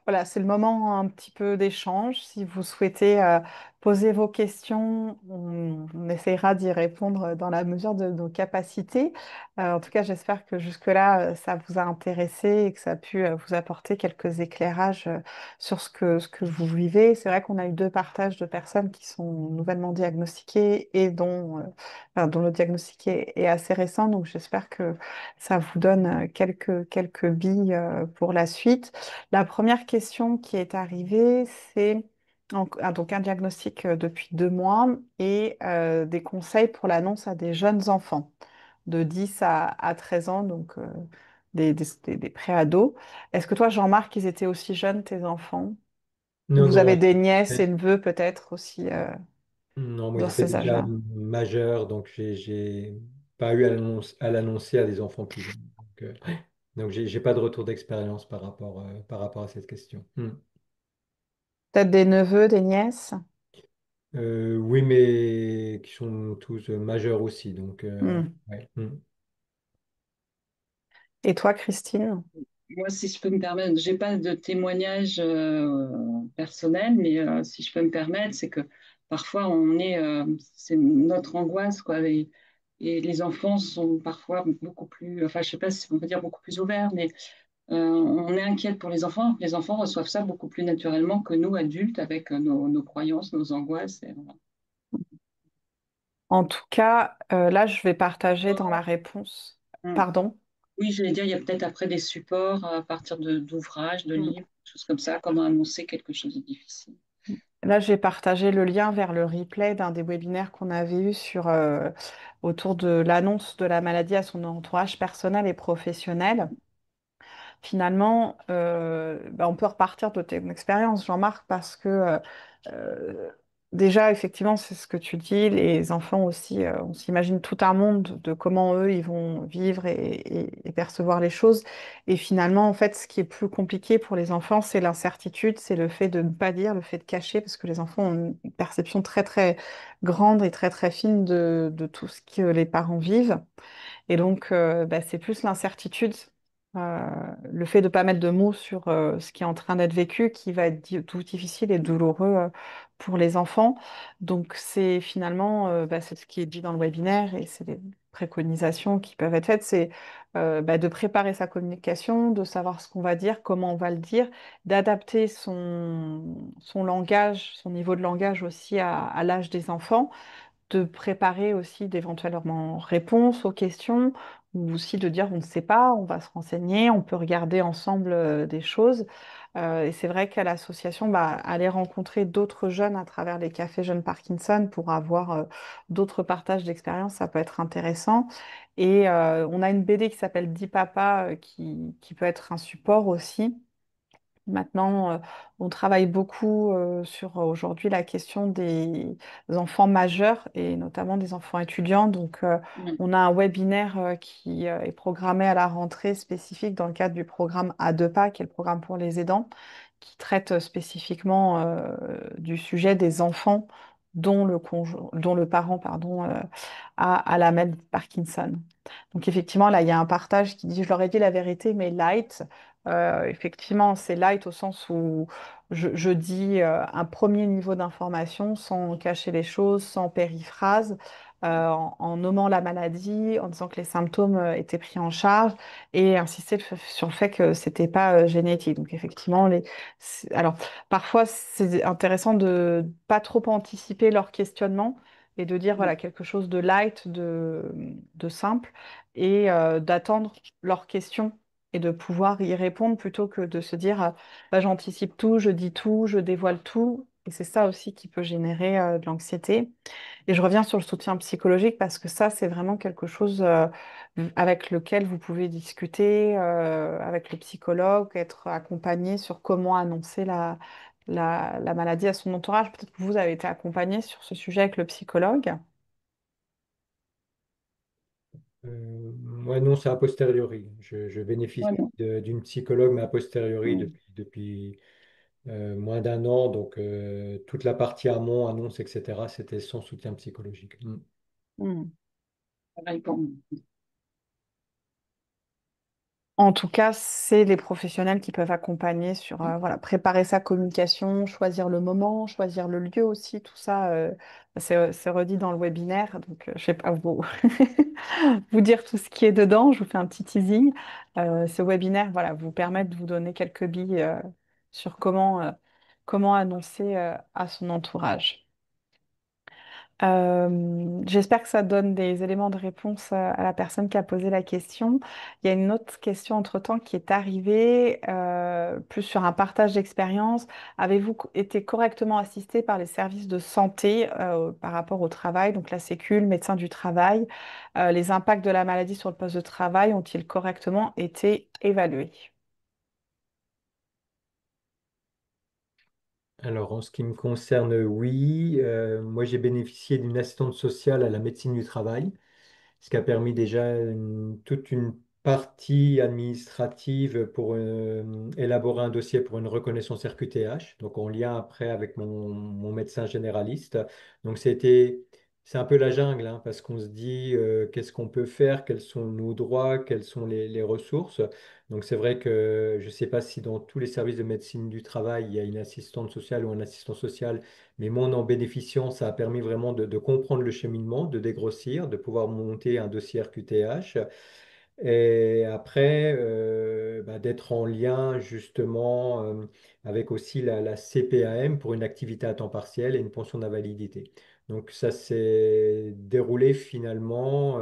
voilà, c'est le moment un petit peu d'échange. Si vous souhaitez poser vos questions, on essaiera d'y répondre dans la mesure de nos capacités. En tout cas, j'espère que jusque-là, ça vous a intéressé et que ça a pu vous apporter quelques éclairages sur ce que vous vivez. C'est vrai qu'on a eu deux partages de personnes qui sont nouvellement diagnostiquées et dont le diagnostic est assez récent, donc j'espère que ça vous donne quelques billes pour la suite. La première question qui est arrivée, c'est donc un diagnostic depuis 2 mois et des conseils pour l'annonce à des jeunes enfants de 10 à 13 ans, donc des pré-ados. Est-ce que toi, Jean-Marc, ils étaient aussi jeunes, tes enfants? Non, Vous avez non, des nièces et neveux peut-être aussi non, moi dans j'étais ces déjà âges-là? majeur, donc j'ai pas eu à l'annoncer à des enfants plus jeunes. Donc j'ai pas de retour d'expérience par rapport à cette question. Peut-être des neveux, des nièces? Oui, mais qui sont tous majeurs aussi. Donc, Hmm. ouais. Et toi, Christine? Moi, si je peux me permettre, j'ai pas de témoignage personnel, mais si je peux me permettre, c'est que parfois c'est notre angoisse, quoi. Et les enfants sont parfois beaucoup plus, enfin, je sais pas si on peut dire beaucoup plus ouverts, mais on est inquiète pour les enfants. Les enfants reçoivent ça beaucoup plus naturellement que nous, adultes, avec nos croyances, nos angoisses. Et voilà. En tout cas, là, je vais partager dans la réponse. Mm. Pardon? Oui, j'allais dire, il y a peut-être après des supports à partir d'ouvrages, de Hmm. livres, des choses comme ça, comment annoncer quelque chose de difficile. Là, j'ai partagé le lien vers le replay d'un des webinaires qu'on avait eu autour de l'annonce de la maladie à son entourage personnel et professionnel. finalement, on peut repartir de ton expérience, Jean-Marc, parce que euh, déjà, effectivement, c'est ce que tu dis, les enfants aussi, on s'imagine tout un monde de comment eux, ils vont vivre et percevoir les choses. Et finalement, en fait, ce qui est plus compliqué pour les enfants, c'est l'incertitude, c'est le fait de ne pas dire, le fait de cacher, parce que les enfants ont une perception très, très grande et très, très fine de tout ce que les parents vivent. Et donc, c'est plus l'incertitude, euh, le fait de ne pas mettre de mots sur ce qui est en train d'être vécu qui va être tout difficile et douloureux pour les enfants. Donc, c'est finalement, c'est ce qui est dit dans le webinaire et c'est les préconisations qui peuvent être faites, c'est de préparer sa communication, de savoir ce qu'on va dire, comment on va le dire, d'adapter son langage, son niveau de langage aussi à l'âge des enfants, de préparer aussi d'éventuellement réponses aux questions, ou aussi de dire on ne sait pas, on va se renseigner, on peut regarder ensemble des choses. Et c'est vrai qu'à l'association, aller rencontrer d'autres jeunes à travers les cafés jeunes Parkinson pour avoir d'autres partages d'expériences, ça peut être intéressant. Et on a une BD qui s'appelle Dis Papa qui peut être un support aussi. Maintenant, on travaille beaucoup sur aujourd'hui la question des enfants majeurs et notamment des enfants étudiants. Donc, Mm. on a un webinaire qui est programmé à la rentrée spécifique dans le cadre du programme à deux pas, qui est le programme pour les aidants, qui traite spécifiquement du sujet des enfants dont le parent, pardon, a la maladie de Parkinson. Donc effectivement, là, il y a un partage qui dit, je leur ai dit la vérité, mais light. Effectivement, c'est light au sens où je dis un premier niveau d'information sans cacher les choses, sans périphrase, en nommant la maladie, en disant que les symptômes étaient pris en charge et insister sur le fait que c'était pas génétique. Donc effectivement, alors parfois c'est intéressant de pas trop anticiper leur questionnement et de dire Mm. voilà quelque chose de light, de simple et d'attendre leurs questions et de pouvoir y répondre plutôt que de se dire j'anticipe tout, je dis tout, je dévoile tout. Et c'est ça aussi qui peut générer de l'anxiété. Et je reviens sur le soutien psychologique parce que ça, c'est vraiment quelque chose avec lequel vous pouvez discuter avec le psychologue, être accompagné sur comment annoncer la maladie à son entourage. Peut-être que vous avez été accompagné sur ce sujet avec le psychologue. Moi, non, c'est a posteriori. Je bénéficie Ouais, non. d'une psychologue, mais a posteriori Mm. depuis moins d'un an. Donc, toute la partie amont, annonce, etc., c'était sans soutien psychologique. Mm. Hmm. Pareil pour moi. En tout cas, c'est les professionnels qui peuvent accompagner sur Mm. voilà, préparer sa communication, choisir le moment, choisir le lieu aussi, tout ça, c'est redit dans le webinaire. Donc, je ne sais pas vous, vous dire tout ce qui est dedans, je vous fais un petit teasing. Ce webinaire voilà, vous permet de vous donner quelques billes sur comment annoncer à son entourage. J'espère que ça donne des éléments de réponse à la personne qui a posé la question. Il y a une autre question entre-temps qui est arrivée, plus sur un partage d'expérience. Avez-vous été correctement assisté par les services de santé par rapport au travail, donc la Sécu, le médecin du travail? Les impacts de la maladie sur le poste de travail ont-ils correctement été évalués? Alors, en ce qui me concerne, oui. Moi, j'ai bénéficié d'une assistante sociale à la médecine du travail, ce qui a permis déjà toute une partie administrative pour élaborer un dossier pour une reconnaissance RQTH, donc en lien après avec mon médecin généraliste. Donc c'est un peu la jungle, hein, parce qu'on se dit qu'est-ce qu'on peut faire, quels sont nos droits, quelles sont les ressources. Donc c'est vrai que je ne sais pas si dans tous les services de médecine du travail, il y a une assistante sociale ou un assistant social, mais moi, en bénéficiant, ça a permis vraiment de comprendre le cheminement, de dégrossir, de pouvoir monter un dossier RQTH. Et après, d'être en lien justement avec aussi la CPAM pour une activité à temps partiel et une pension d'invalidité. Donc ça s'est déroulé finalement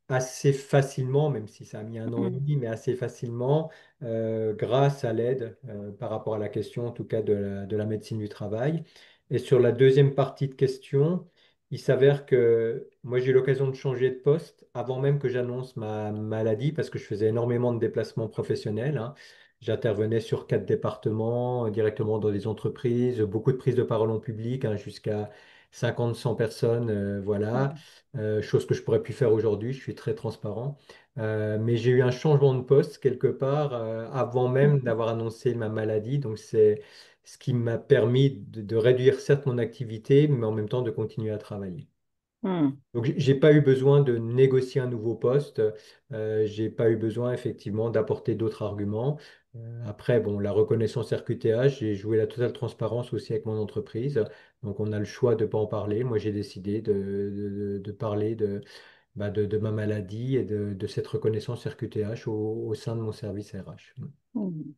assez facilement, même si ça a mis un an et Mm. demi, mais assez facilement grâce à l'aide par rapport à la question en tout cas de la médecine du travail. Et sur la deuxième partie de question, il s'avère que moi, j'ai eu l'occasion de changer de poste avant même que j'annonce ma maladie parce que je faisais énormément de déplacements professionnels, hein. J'intervenais sur 4 départements, directement dans des entreprises, beaucoup de prises de parole en public, hein, jusqu'à 50, 100 personnes, voilà. Mhm. Chose que je pourrais plus faire aujourd'hui, je suis très transparent. Mais j'ai eu un changement de poste quelque part avant même Mhm. d'avoir annoncé ma maladie. Donc c'est ce qui m'a permis de réduire certes mon activité, mais en même temps de continuer à travailler. Mhm. Donc j'ai pas eu besoin de négocier un nouveau poste, j'ai pas eu besoin effectivement d'apporter d'autres arguments. Après, bon, la reconnaissance RQTH, j'ai joué la totale transparence aussi avec mon entreprise. Donc on a le choix de pas en parler. Moi j'ai décidé de parler de ma maladie et de cette reconnaissance RQTH au sein de mon service RH. Mhm.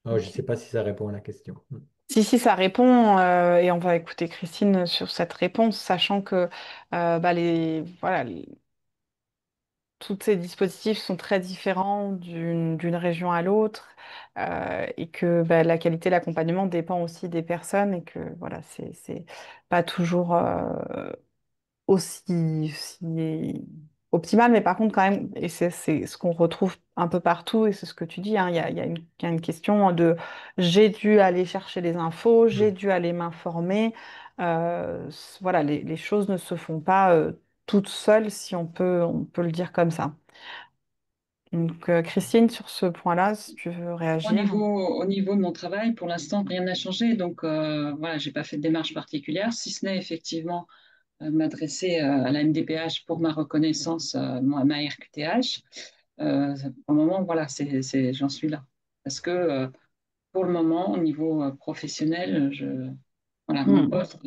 Alors, je ne sais Ok. pas si ça répond à la question. Si, si, ça répond, et on va écouter Christine sur cette réponse, sachant que voilà, tous ces dispositifs sont très différents d'une région à l'autre, et que bah, la qualité de l'accompagnement dépend aussi des personnes, et que voilà, c'est pas toujours aussi optimal, mais par contre, quand même, et c'est ce qu'on retrouve un peu partout, et c'est ce que tu dis, hein, il y a une question de j'ai dû aller chercher les infos, j'ai Mm. dû aller m'informer. Voilà, les choses ne se font pas toutes seules, si on peut le dire comme ça. Donc, Christine, sur ce point-là, si tu veux réagir. Au niveau de mon travail, pour l'instant, rien n'a changé. Donc, voilà, j'ai pas fait de démarche particulière, si ce n'est effectivement m'adresser à la MDPH pour ma reconnaissance, ma RQTH. Pour le moment, voilà, j'en suis là. Parce que pour le moment, au niveau professionnel, voilà, mon Hmm. poste,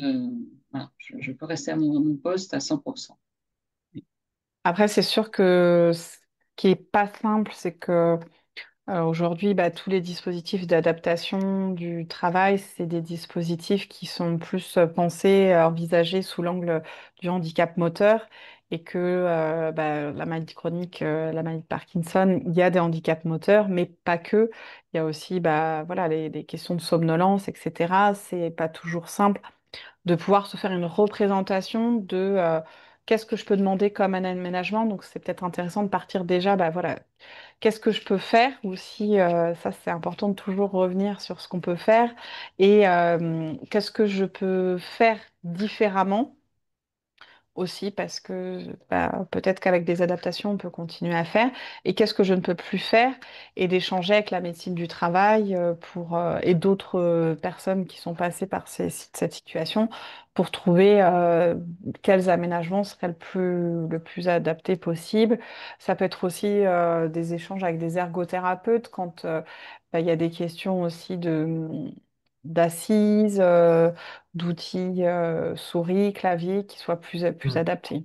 voilà, je peux rester à mon poste à 100%. Après, c'est sûr que ce qui est pas simple, c'est que aujourd'hui, bah, tous les dispositifs d'adaptation du travail, c'est des dispositifs qui sont plus pensés, envisagés sous l'angle du handicap moteur, et que bah, la maladie chronique, la maladie de Parkinson, il y a des handicaps moteurs, mais pas que. Il y a aussi bah, voilà, les questions de somnolence, etc. C'est pas toujours simple de pouvoir se faire une représentation de qu'est-ce que je peux demander comme un aménagement. Donc, c'est peut-être intéressant de partir déjà, bah, voilà, qu'est-ce que je peux faire aussi, ça c'est important de toujours revenir sur ce qu'on peut faire, et qu'est-ce que je peux faire différemment aussi, parce que bah, peut-être qu'avec des adaptations, on peut continuer à faire. Et qu'est-ce que je ne peux plus faire? Et d'échanger avec la médecine du travail et d'autres personnes qui sont passées par cette situation pour trouver quels aménagements seraient le plus adaptés possible. Ça peut être aussi des échanges avec des ergothérapeutes quand bah, il y a des questions aussi d'assises, d'outils souris, clavier qui soient plus Mm. adaptés.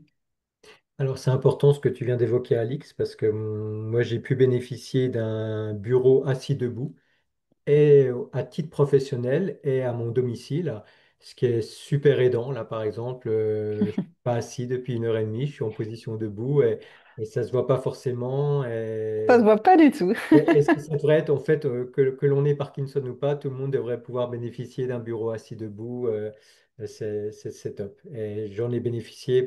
Alors, c'est important ce que tu viens d'évoquer, Alix, parce que moi, j'ai pu bénéficier d'un bureau assis debout et à titre professionnel et à mon domicile, ce qui est super aidant. Là, par exemple, je suis pas assis depuis 1 heure et demie, je suis en position debout et ça se voit pas forcément. Ça se voit pas du tout. Est-ce que ça devrait être, en fait, que l'on ait Parkinson ou pas, tout le monde devrait pouvoir bénéficier d'un bureau assis debout. C'est top. Et j'en ai bénéficié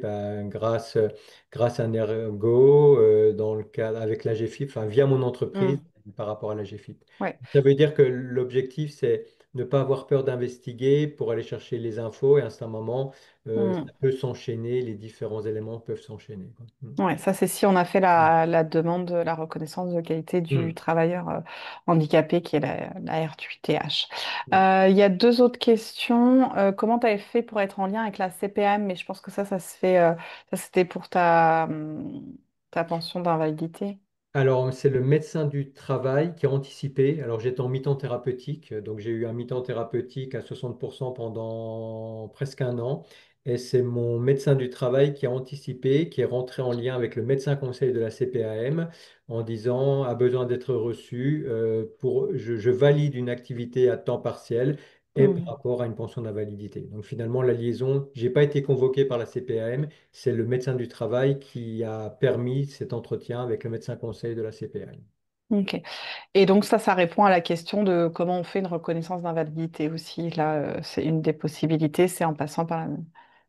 grâce à un ergo dans le cadre avec la GFIP, enfin via mon entreprise Mm. par rapport à la GFIP. Ouais. Ça veut dire que l'objectif, c'est ne pas avoir peur d'investiguer pour aller chercher les infos et à un certain moment, ça Mm. peut s'enchaîner, les différents éléments peuvent s'enchaîner, quoi. Ouais, ça c'est si on a fait Mm. la demande de la reconnaissance de qualité du Mm. travailleur handicapé, qui est la RQTH. Mm. Il y a deux autres questions. Comment tu avais fait pour être en lien avec la CPAM? Mais je pense que ça se fait, ça c'était pour ta pension d'invalidité. Alors, c'est le médecin du travail qui a anticipé. Alors, j'étais en mi-temps thérapeutique, donc j'ai eu un mi-temps thérapeutique à 60% pendant presque un an. Et c'est mon médecin du travail qui a anticipé, qui est rentré en lien avec le médecin conseil de la CPAM en disant a besoin d'être reçu je valide une activité à temps partiel et par Mm. rapport à une pension d'invalidité. Donc, finalement, la liaison, j'ai pas été convoqué par la CPAM, c'est le médecin du travail qui a permis cet entretien avec le médecin conseil de la CPAM. Ok. Et donc ça répond à la question de comment on fait une reconnaissance d'invalidité aussi. Là, c'est une des possibilités, c'est en passant par la...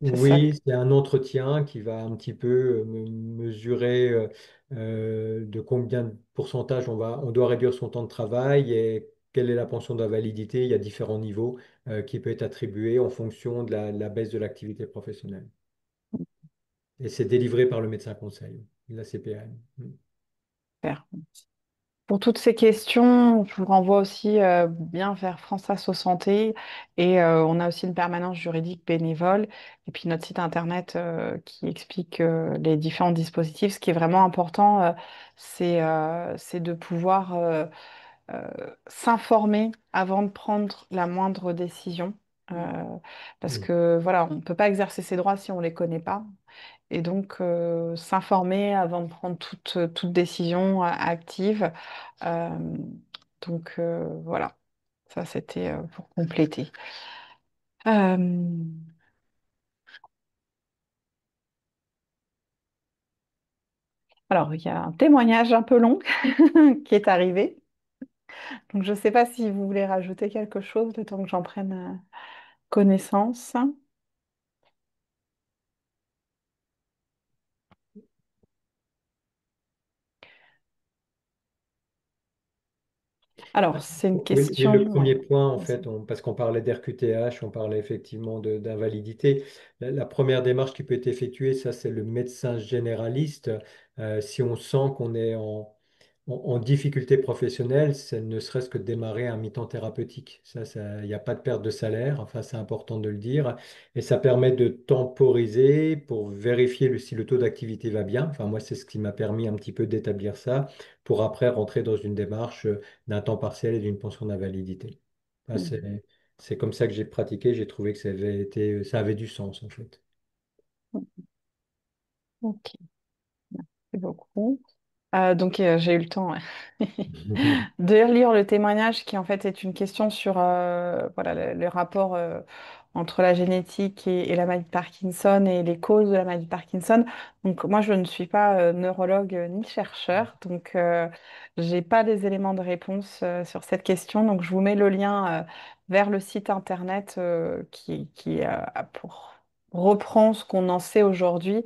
C'est ça. Oui, c'est un entretien qui va un petit peu mesurer de combien de pourcentage on doit réduire son temps de travail et quelle est la pension d'invalidité. Il y a différents niveaux qui peuvent être attribués en fonction de la baisse de l'activité professionnelle. Et c'est délivré par le médecin conseil, la CPAM. Super. Pour toutes ces questions, je vous renvoie aussi bien vers France Asso Santé et on a aussi une permanence juridique bénévole et puis notre site internet qui explique les différents dispositifs. Ce qui est vraiment important, c'est de pouvoir euh, s'informer avant de prendre la moindre décision. euh, Parce Mm. que voilà, on ne peut pas exercer ses droits si on ne les connaît pas. Et donc, s'informer avant de prendre toute décision active. Euh, voilà, ça c'était pour compléter. Euh, alors, il y a un témoignage un peu long qui est arrivé. Donc, je ne sais pas si vous voulez rajouter quelque chose le temps que j'en prenne connaissance. Alors, c'est une Oui, oui, le question. premier point, en Vas-y. fait, parce qu'on parlait d'RQTH, on parlait effectivement d'invalidité. La première démarche qui peut être effectuée, ça, c'est le médecin généraliste. Si on sent qu'on est en difficulté professionnelle, c'est ne serait-ce que de démarrer un mi-temps thérapeutique. Il n'y a pas de perte de salaire, enfin, c'est important de le dire. Et ça permet de temporiser pour vérifier si le taux d'activité va bien. Enfin, moi, c'est ce qui m'a permis un petit peu d'établir ça pour après rentrer dans une démarche d'un temps partiel et d'une pension d'invalidité. Ah, c'est comme ça que j'ai pratiqué, j'ai trouvé que ça avait du sens en fait. Ok, merci beaucoup. Donc, j'ai eu le temps, ouais, de lire le témoignage qui en fait est une question sur voilà, le rapport entre la génétique et la maladie de Parkinson et les causes de la maladie de Parkinson. Donc moi je ne suis pas neurologue ni chercheur, donc j'ai pas des éléments de réponse sur cette question. Donc je vous mets le lien vers le site internet pour reprend ce qu'on en sait aujourd'hui.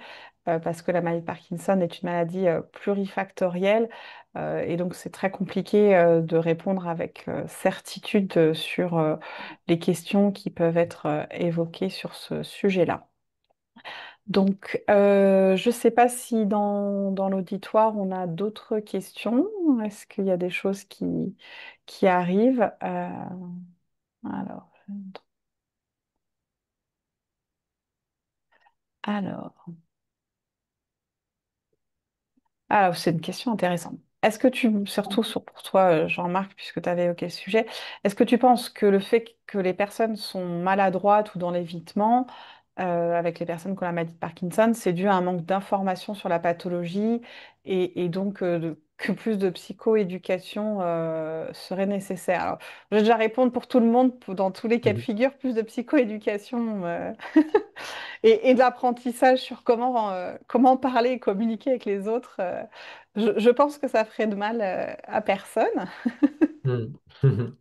Parce que la maladie de Parkinson est une maladie plurifactorielle et donc, c'est très compliqué de répondre avec certitude sur les questions qui peuvent être évoquées sur ce sujet-là. Donc, je ne sais pas si dans l'auditoire, on a d'autres questions. Est-ce qu'il y a des choses qui arrivent? Alors, alors. C'est une question intéressante. Est-ce que surtout pour toi, Jean-Marc, puisque tu avais évoqué le sujet, est-ce que tu penses que le fait que les personnes sont maladroites ou dans l'évitement, avec les personnes qui ont la maladie de Parkinson, c'est dû à un manque d'information sur la pathologie et donc que plus de psychoéducation serait nécessaire? Alors, je vais déjà répondre pour tout le monde, dans tous les cas de Mhm. figure, plus de psychoéducation et de l'apprentissage sur comment parler et communiquer avec les autres. Je pense que ça ferait de mal à personne. Mhm.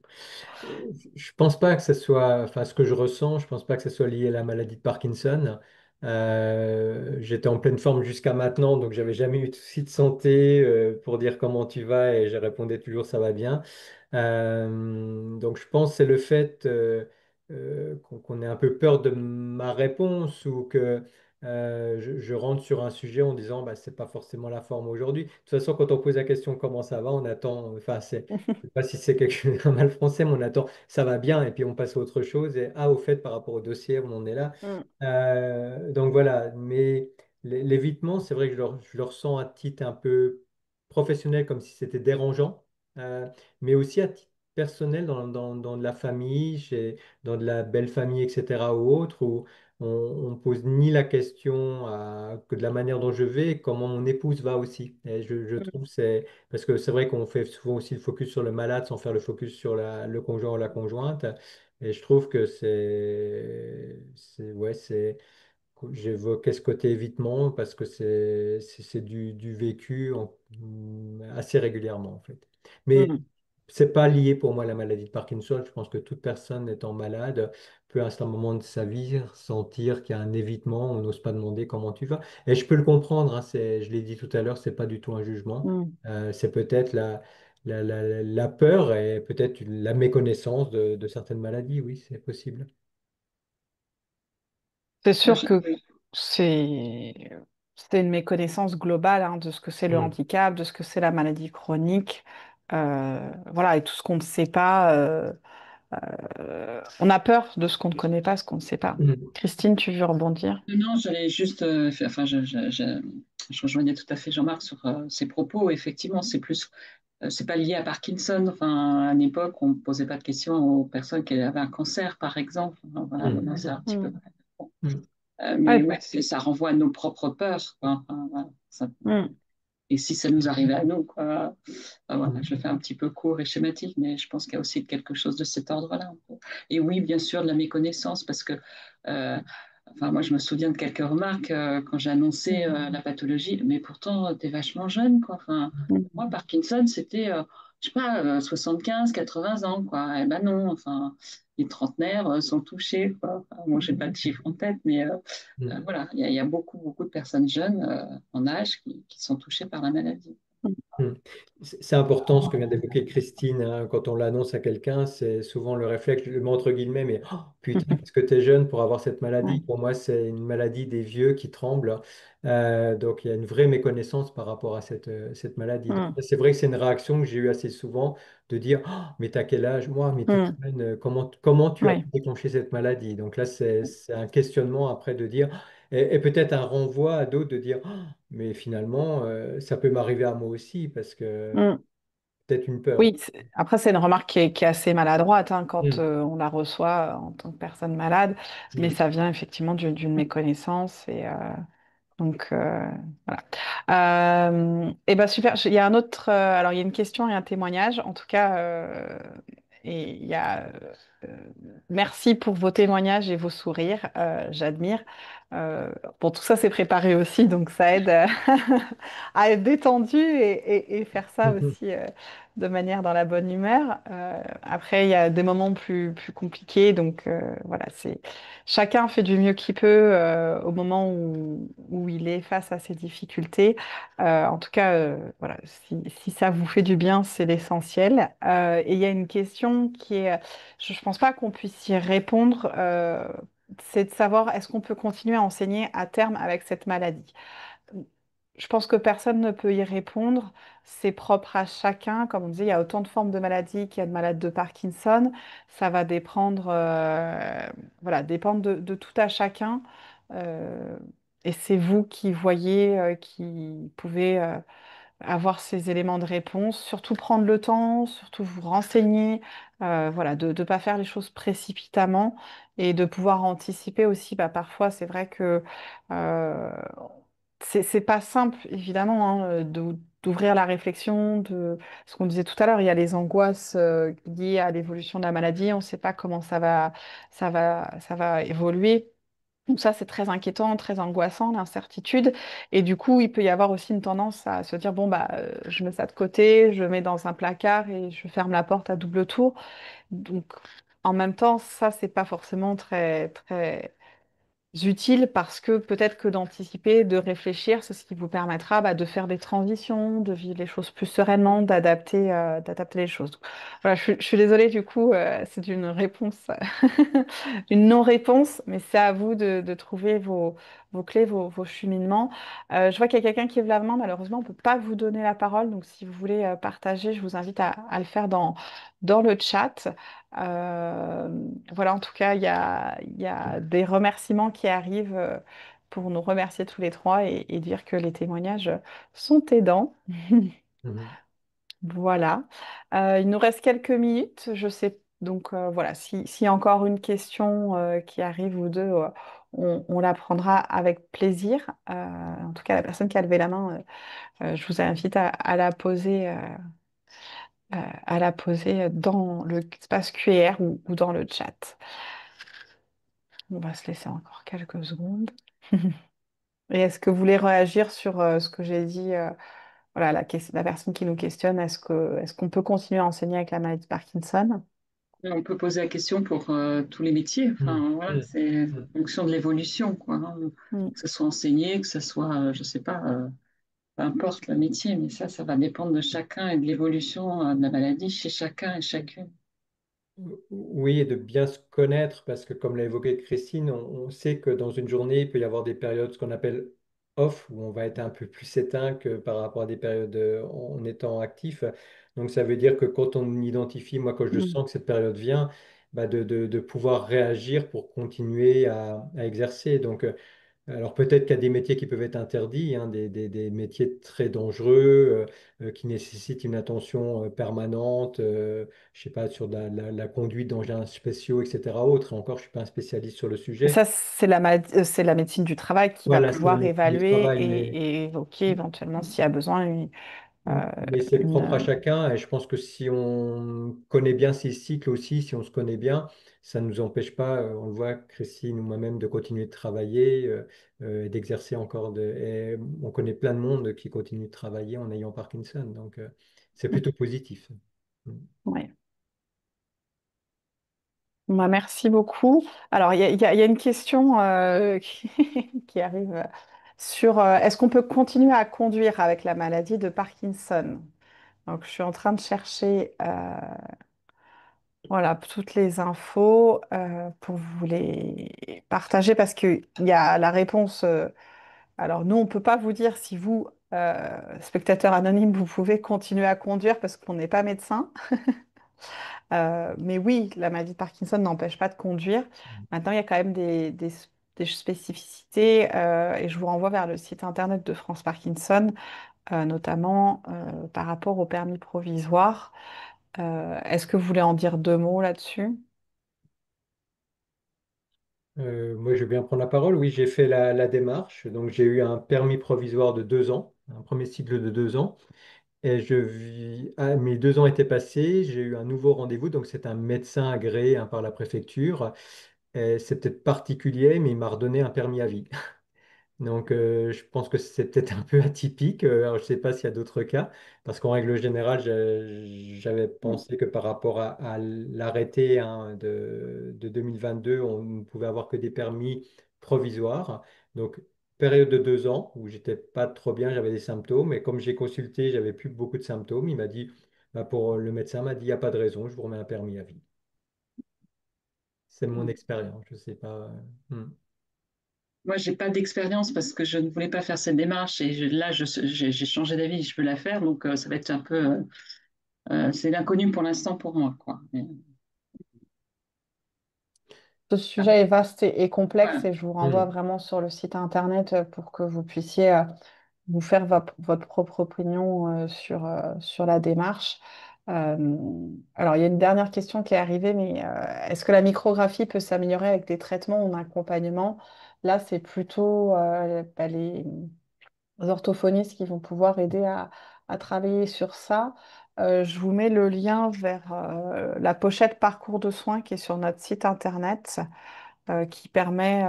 Je pense pas que ce soit, enfin ce que je ressens, je pense pas que ce soit lié à la maladie de Parkinson. J'étais en pleine forme jusqu'à maintenant, donc j'avais jamais eu de souci de santé pour dire comment tu vas et je répondais toujours ça va bien. Donc je pense que c'est le fait qu'on ait un peu peur de ma réponse ou que je rentre sur un sujet en disant bah, c'est pas forcément la forme aujourd'hui. De toute façon, quand on pose la question comment ça va, on attend, enfin je sais pas si c'est quelque chose un mal français, mais on attend ça va bien et puis on passe à autre chose et ah au fait par rapport au dossier on en est là. Mm, Donc voilà, mais l'évitement, c'est vrai que je le ressens à titre un peu professionnel comme si c'était dérangeant. Mais aussi à titre personnel dans de la famille, dans de la belle famille, etc. ou autre, où on ne pose ni la question que de la manière dont je vais, comment mon épouse va aussi. Et je mm, trouve c'est parce que c'est vrai qu'on fait souvent aussi le focus sur le malade sans faire le focus sur le conjoint ou la conjointe. Et je trouve que ouais, j'évoquais ce côté évitement parce que c'est du vécu assez régulièrement en fait. Mais mm. c'est pas lié pour moi à la maladie de Parkinson. Je pense que toute personne étant malade peut à un certain moment de sa vie sentir qu'il y a un évitement, on n'ose pas demander comment tu vas. Et je peux le comprendre, hein, je l'ai dit tout à l'heure, c'est pas du tout un jugement. Mm. C'est peut-être la peur et peut-être la méconnaissance de certaines maladies. Oui, c'est possible. C'est Ah, sûr que c'est c'est une méconnaissance globale hein, de ce que c'est le Mm. handicap, de ce que c'est la maladie chronique. Voilà, et tout ce qu'on ne sait pas. On a peur de ce qu'on ne connaît pas, ce qu'on ne sait pas. Mm. Christine, tu veux rebondir? non, j'allais juste, enfin, je rejoignais tout à fait Jean-Marc sur ses propos. Effectivement, c'est pas lié à Parkinson. Enfin, à une époque, on ne posait pas de questions aux personnes qui avaient un cancer, par exemple. Enfin, voilà, maintenant, Mm. c'est un petit peu. Mm. Bon. Mais Ouais. ouais, ça renvoie à nos propres peurs, quoi. Enfin, voilà, Mm. et si ça nous arrivait à nous, quoi. Enfin, voilà, Mm. je fais un petit peu court et schématique, mais je pense qu'il y a aussi quelque chose de cet ordre-là. Et oui, bien sûr, de la méconnaissance, parce que enfin, moi, je me souviens de quelques remarques quand j'ai annoncé la pathologie, mais pourtant, tu es vachement jeune, quoi. Enfin, pour Mm. moi, Parkinson, c'était, je sais pas, 75, 80 ans, quoi. Eh ben non, enfin, les trentenaires sont touchés, quoi. Enfin, bon, j'ai pas de chiffre en tête, mais Mm. voilà, il y a beaucoup, beaucoup de personnes jeunes en âge qui sont touchées par la maladie. Hmm. C'est important ce que vient d'évoquer Christine, hein. Quand on l'annonce à quelqu'un, c'est souvent le réflexe, je le mets entre guillemets, mais oh, putain, Mm. est-ce que tu es jeune pour avoir cette maladie? Ouais. Pour moi, c'est une maladie des vieux qui tremblent. Donc, il y a une vraie méconnaissance par rapport à cette maladie. Donc, Mm. c'est vrai que c'est une réaction que j'ai eue assez souvent de dire, oh, mais t'as quel âge? Moi, mais t'es Mm. jeune, comment tu as Ouais. déclenché cette maladie? Donc là, c'est un questionnement après de dire, et peut-être un renvoi à d'autres de dire, oh, mais finalement, ça peut m'arriver à moi aussi parce que Mm. peut-être une peur. Oui, après, c'est une remarque qui est assez maladroite hein, quand Mm, on la reçoit en tant que personne malade, mais mm, ça vient effectivement d'une méconnaissance et donc voilà. Et ben super. Il y a un autre. Alors il y a une question et un témoignage. En tout cas, et il y a. euh, Merci pour vos témoignages et vos sourires. J'admire. Bon, tout ça c'est préparé aussi, donc ça aide à être détendu et faire ça mm, aussi de manière dans la bonne humeur. Après, il y a des moments plus compliqués, donc voilà, c'est chacun fait du mieux qu'il peut au moment où il est face à ses difficultés. En tout cas, voilà, si ça vous fait du bien, c'est l'essentiel. Et il y a une question qui est, je ne pense pas qu'on puisse y répondre, c'est de savoir est-ce qu'on peut continuer à enseigner à terme avec cette maladie. Je pense que personne ne peut y répondre. C'est propre à chacun. Comme on disait, il y a autant de formes de maladies qu'il y a de malades de Parkinson. Ça va dépendre, voilà, dépendre de tout à chacun. Euh, et c'est vous qui voyez, qui pouvez avoir ces éléments de réponse. Surtout prendre le temps, surtout vous renseigner. Voilà, de ne pas faire les choses précipitamment et de pouvoir anticiper aussi. Bah, parfois, c'est vrai que euh, c'est pas simple, évidemment, hein, d'ouvrir la réflexion de ce qu'on disait tout à l'heure. Il y a les angoisses liées à l'évolution de la maladie. On ne sait pas comment ça va évoluer. Donc ça, c'est très inquiétant, très angoissant, l'incertitude. Et du coup, il peut y avoir aussi une tendance à se dire, bon, bah, je mets ça de côté, je mets dans un placard et je ferme la porte à double tour. Donc, en même temps, ça, c'est pas forcément très utile parce que peut-être que d'anticiper, de réfléchir, c'est ce qui vous permettra bah, de faire des transitions, de vivre les choses plus sereinement, d'adapter les choses. Donc, voilà, je suis désolée du coup, c'est une réponse, une non-réponse, mais c'est à vous de trouver vos clés, vos cheminements. Je vois qu'il y a quelqu'un qui lève la main, malheureusement, on ne peut pas vous donner la parole, donc si vous voulez partager, je vous invite à le faire dans le chat. Euh, voilà, en tout cas, il y a des remerciements qui arrivent pour nous remercier tous les trois et dire que les témoignages sont aidants. mm, Voilà. Il nous reste quelques minutes. Je sais donc voilà, s'il y a encore une question qui arrive ou deux, on la prendra avec plaisir. En tout cas, la personne qui a levé la main, je vous invite à la poser dans le espace QR ou dans le chat. On va se laisser encore quelques secondes. Et est-ce que vous voulez réagir sur ce que j'ai dit voilà, la personne qui nous questionne, est-ce qu'on peut continuer à enseigner avec la maladie de Parkinson? On peut poser la question pour tous les métiers. Mm, Enfin, voilà, mm, c'est mm. en fonction de l'évolution, quoi, hein. Mm. Que ce soit enseigné, que ce soit, je sais pas, peu importe le métier, mais ça va dépendre de chacun et de l'évolution de la maladie chez chacun et chacune. Oui, et de bien se connaître, parce que comme l'a évoqué Christine, on sait que dans une journée, il peut y avoir des périodes, ce qu'on appelle off, où on va être un peu plus éteint que par rapport à des périodes en étant actif. Donc ça veut dire que quand on identifie, moi quand je Mm. sens que cette période vient, bah, de pouvoir réagir pour continuer à exercer. Donc alors peut-être qu'il y a des métiers qui peuvent être interdits, hein, des métiers très dangereux, qui nécessitent une attention permanente, je sais pas, sur la conduite d'engins spéciaux, etc. Autre. Et encore, je suis pas un spécialiste sur le sujet. Ça, c'est la médecine du travail qui va Voilà, c'est la pouvoir médecine du évaluer travail, et évoquer éventuellement s'il y a besoin mais c'est propre à une- chacun. Et je pense que si on connaît bien ces cycles aussi, si on se connaît bien, ça ne nous empêche pas, on le voit, Christine ou moi-même, de continuer de travailler et d'exercer encore. Et on connaît plein de monde qui continue de travailler en ayant Parkinson. Donc, c'est plutôt positif. Mm. Ouais. Bah, merci beaucoup. Alors, il y a une question qui arrive sur est-ce qu'on peut continuer à conduire avec la maladie de Parkinson? Donc, je suis en train de chercher voilà, toutes les infos pour vous les partager parce qu'il y a la réponse. Alors, nous, on ne peut pas vous dire si vous, spectateur anonyme, vous pouvez continuer à conduire parce qu'on n'est pas médecin. Mais oui, la maladie de Parkinson n'empêche pas de conduire. Maintenant, il y a quand même des spécificités et je vous renvoie vers le site internet de France Parkinson, notamment par rapport au permis provisoire. Est-ce que vous voulez en dire deux mots là-dessus? Moi, je veux bien prendre la parole. Oui, j'ai fait la démarche. Donc, j'ai eu un permis provisoire de 2 ans, un premier cycle de 2 ans. Et mes 2 ans étaient passés, j'ai eu un nouveau rendez-vous, donc c'est un médecin agréé, hein, par la préfecture. Et c'est peut-être particulier, mais il m'a redonné un permis à vie. Donc, je pense que c'est peut-être un peu atypique. Alors, je ne sais pas s'il y a d'autres cas, parce qu'en règle générale, j'avais pensé que par rapport à l'arrêté, hein, de 2022, on ne pouvait avoir que des permis provisoires. Donc, période de 2 ans où j'étais pas trop bien, j'avais des symptômes. Et comme j'ai consulté, j'avais plus beaucoup de symptômes. Il m'a dit, bah, le médecin m'a dit, il n'y a pas de raison, je vous remets un permis à vie. C'est mon expérience, je ne sais pas. Hmm. Moi, j'ai pas d'expérience parce que je ne voulais pas faire cette démarche et là, j'ai changé d'avis, je veux la faire, donc ça va être un peu, c'est l'inconnu pour l'instant pour moi, quoi. Ce sujet est vaste et complexe Voilà. et je vous renvoie Hmm. vraiment sur le site internet pour que vous puissiez vous faire votre propre opinion sur la démarche. Alors, il y a une dernière question qui est arrivée, mais est-ce que la micrographie peut s'améliorer avec des traitements ou un accompagnement? Là, c'est plutôt les orthophonistes qui vont pouvoir aider à travailler sur ça. Je vous mets le lien vers la pochette parcours de soins qui est sur notre site internet qui permet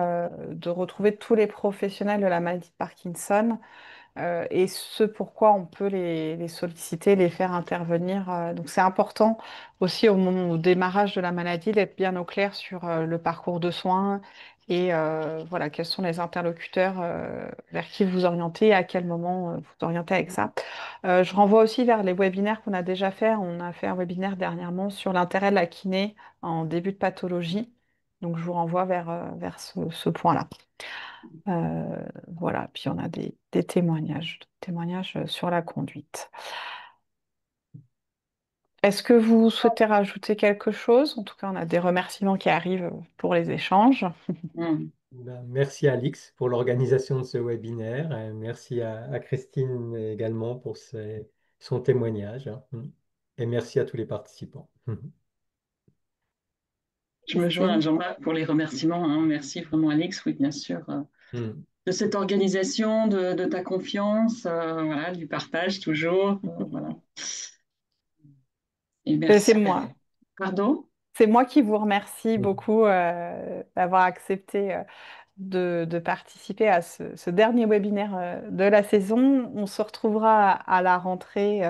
de retrouver tous les professionnels de la maladie de Parkinson et ce pourquoi on peut les solliciter, les faire intervenir. Donc c'est important aussi au démarrage de la maladie d'être bien au clair sur le parcours de soins et voilà quels sont les interlocuteurs vers qui vous orientez et à quel moment vous orientez avec ça. Je renvoie aussi vers les webinaires qu'on a déjà fait. On a fait un webinaire dernièrement sur l'intérêt de la kiné en début de pathologie. Donc je vous renvoie vers ce point-là. Voilà, puis on a des témoignages sur la conduite. Est-ce que vous souhaitez rajouter quelque chose? En tout cas, on a des remerciements qui arrivent pour les échanges. Mm. Ben, merci Alix pour l'organisation de ce webinaire. Et merci à Christine également pour son témoignage, hein. Et merci à tous les participants. Je me joins à Christine? Jean-Marc pour les remerciements, hein. Merci vraiment, Alix, oui, bien sûr, de cette organisation, de ta confiance, voilà, du partage toujours, voilà. Et C'est merci. moi. Pardon? C'est moi qui vous remercie Mm. beaucoup d'avoir accepté de participer à ce dernier webinaire de la saison. On se retrouvera à la rentrée.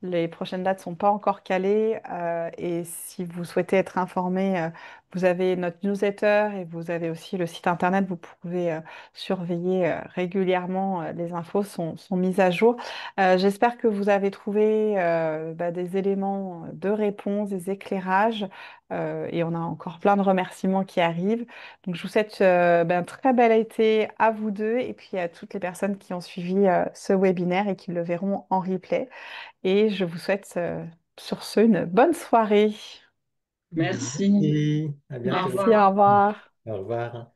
Les prochaines dates ne sont pas encore calées. Et si vous souhaitez être informé, vous avez notre newsletter et vous avez aussi le site internet. Vous pouvez surveiller régulièrement. Les infos sont mises à jour. J'espère que vous avez trouvé des éléments de réponse, des éclairages. Et on a encore plein de remerciements qui arrivent. Donc, je vous souhaite un très bel été à vous deux et puis à toutes les personnes qui ont suivi ce webinaire et qui le verront en replay. Et je vous souhaite sur ce une bonne soirée. Merci. Merci, à Au bientôt. Merci, au revoir. revoir. Au revoir.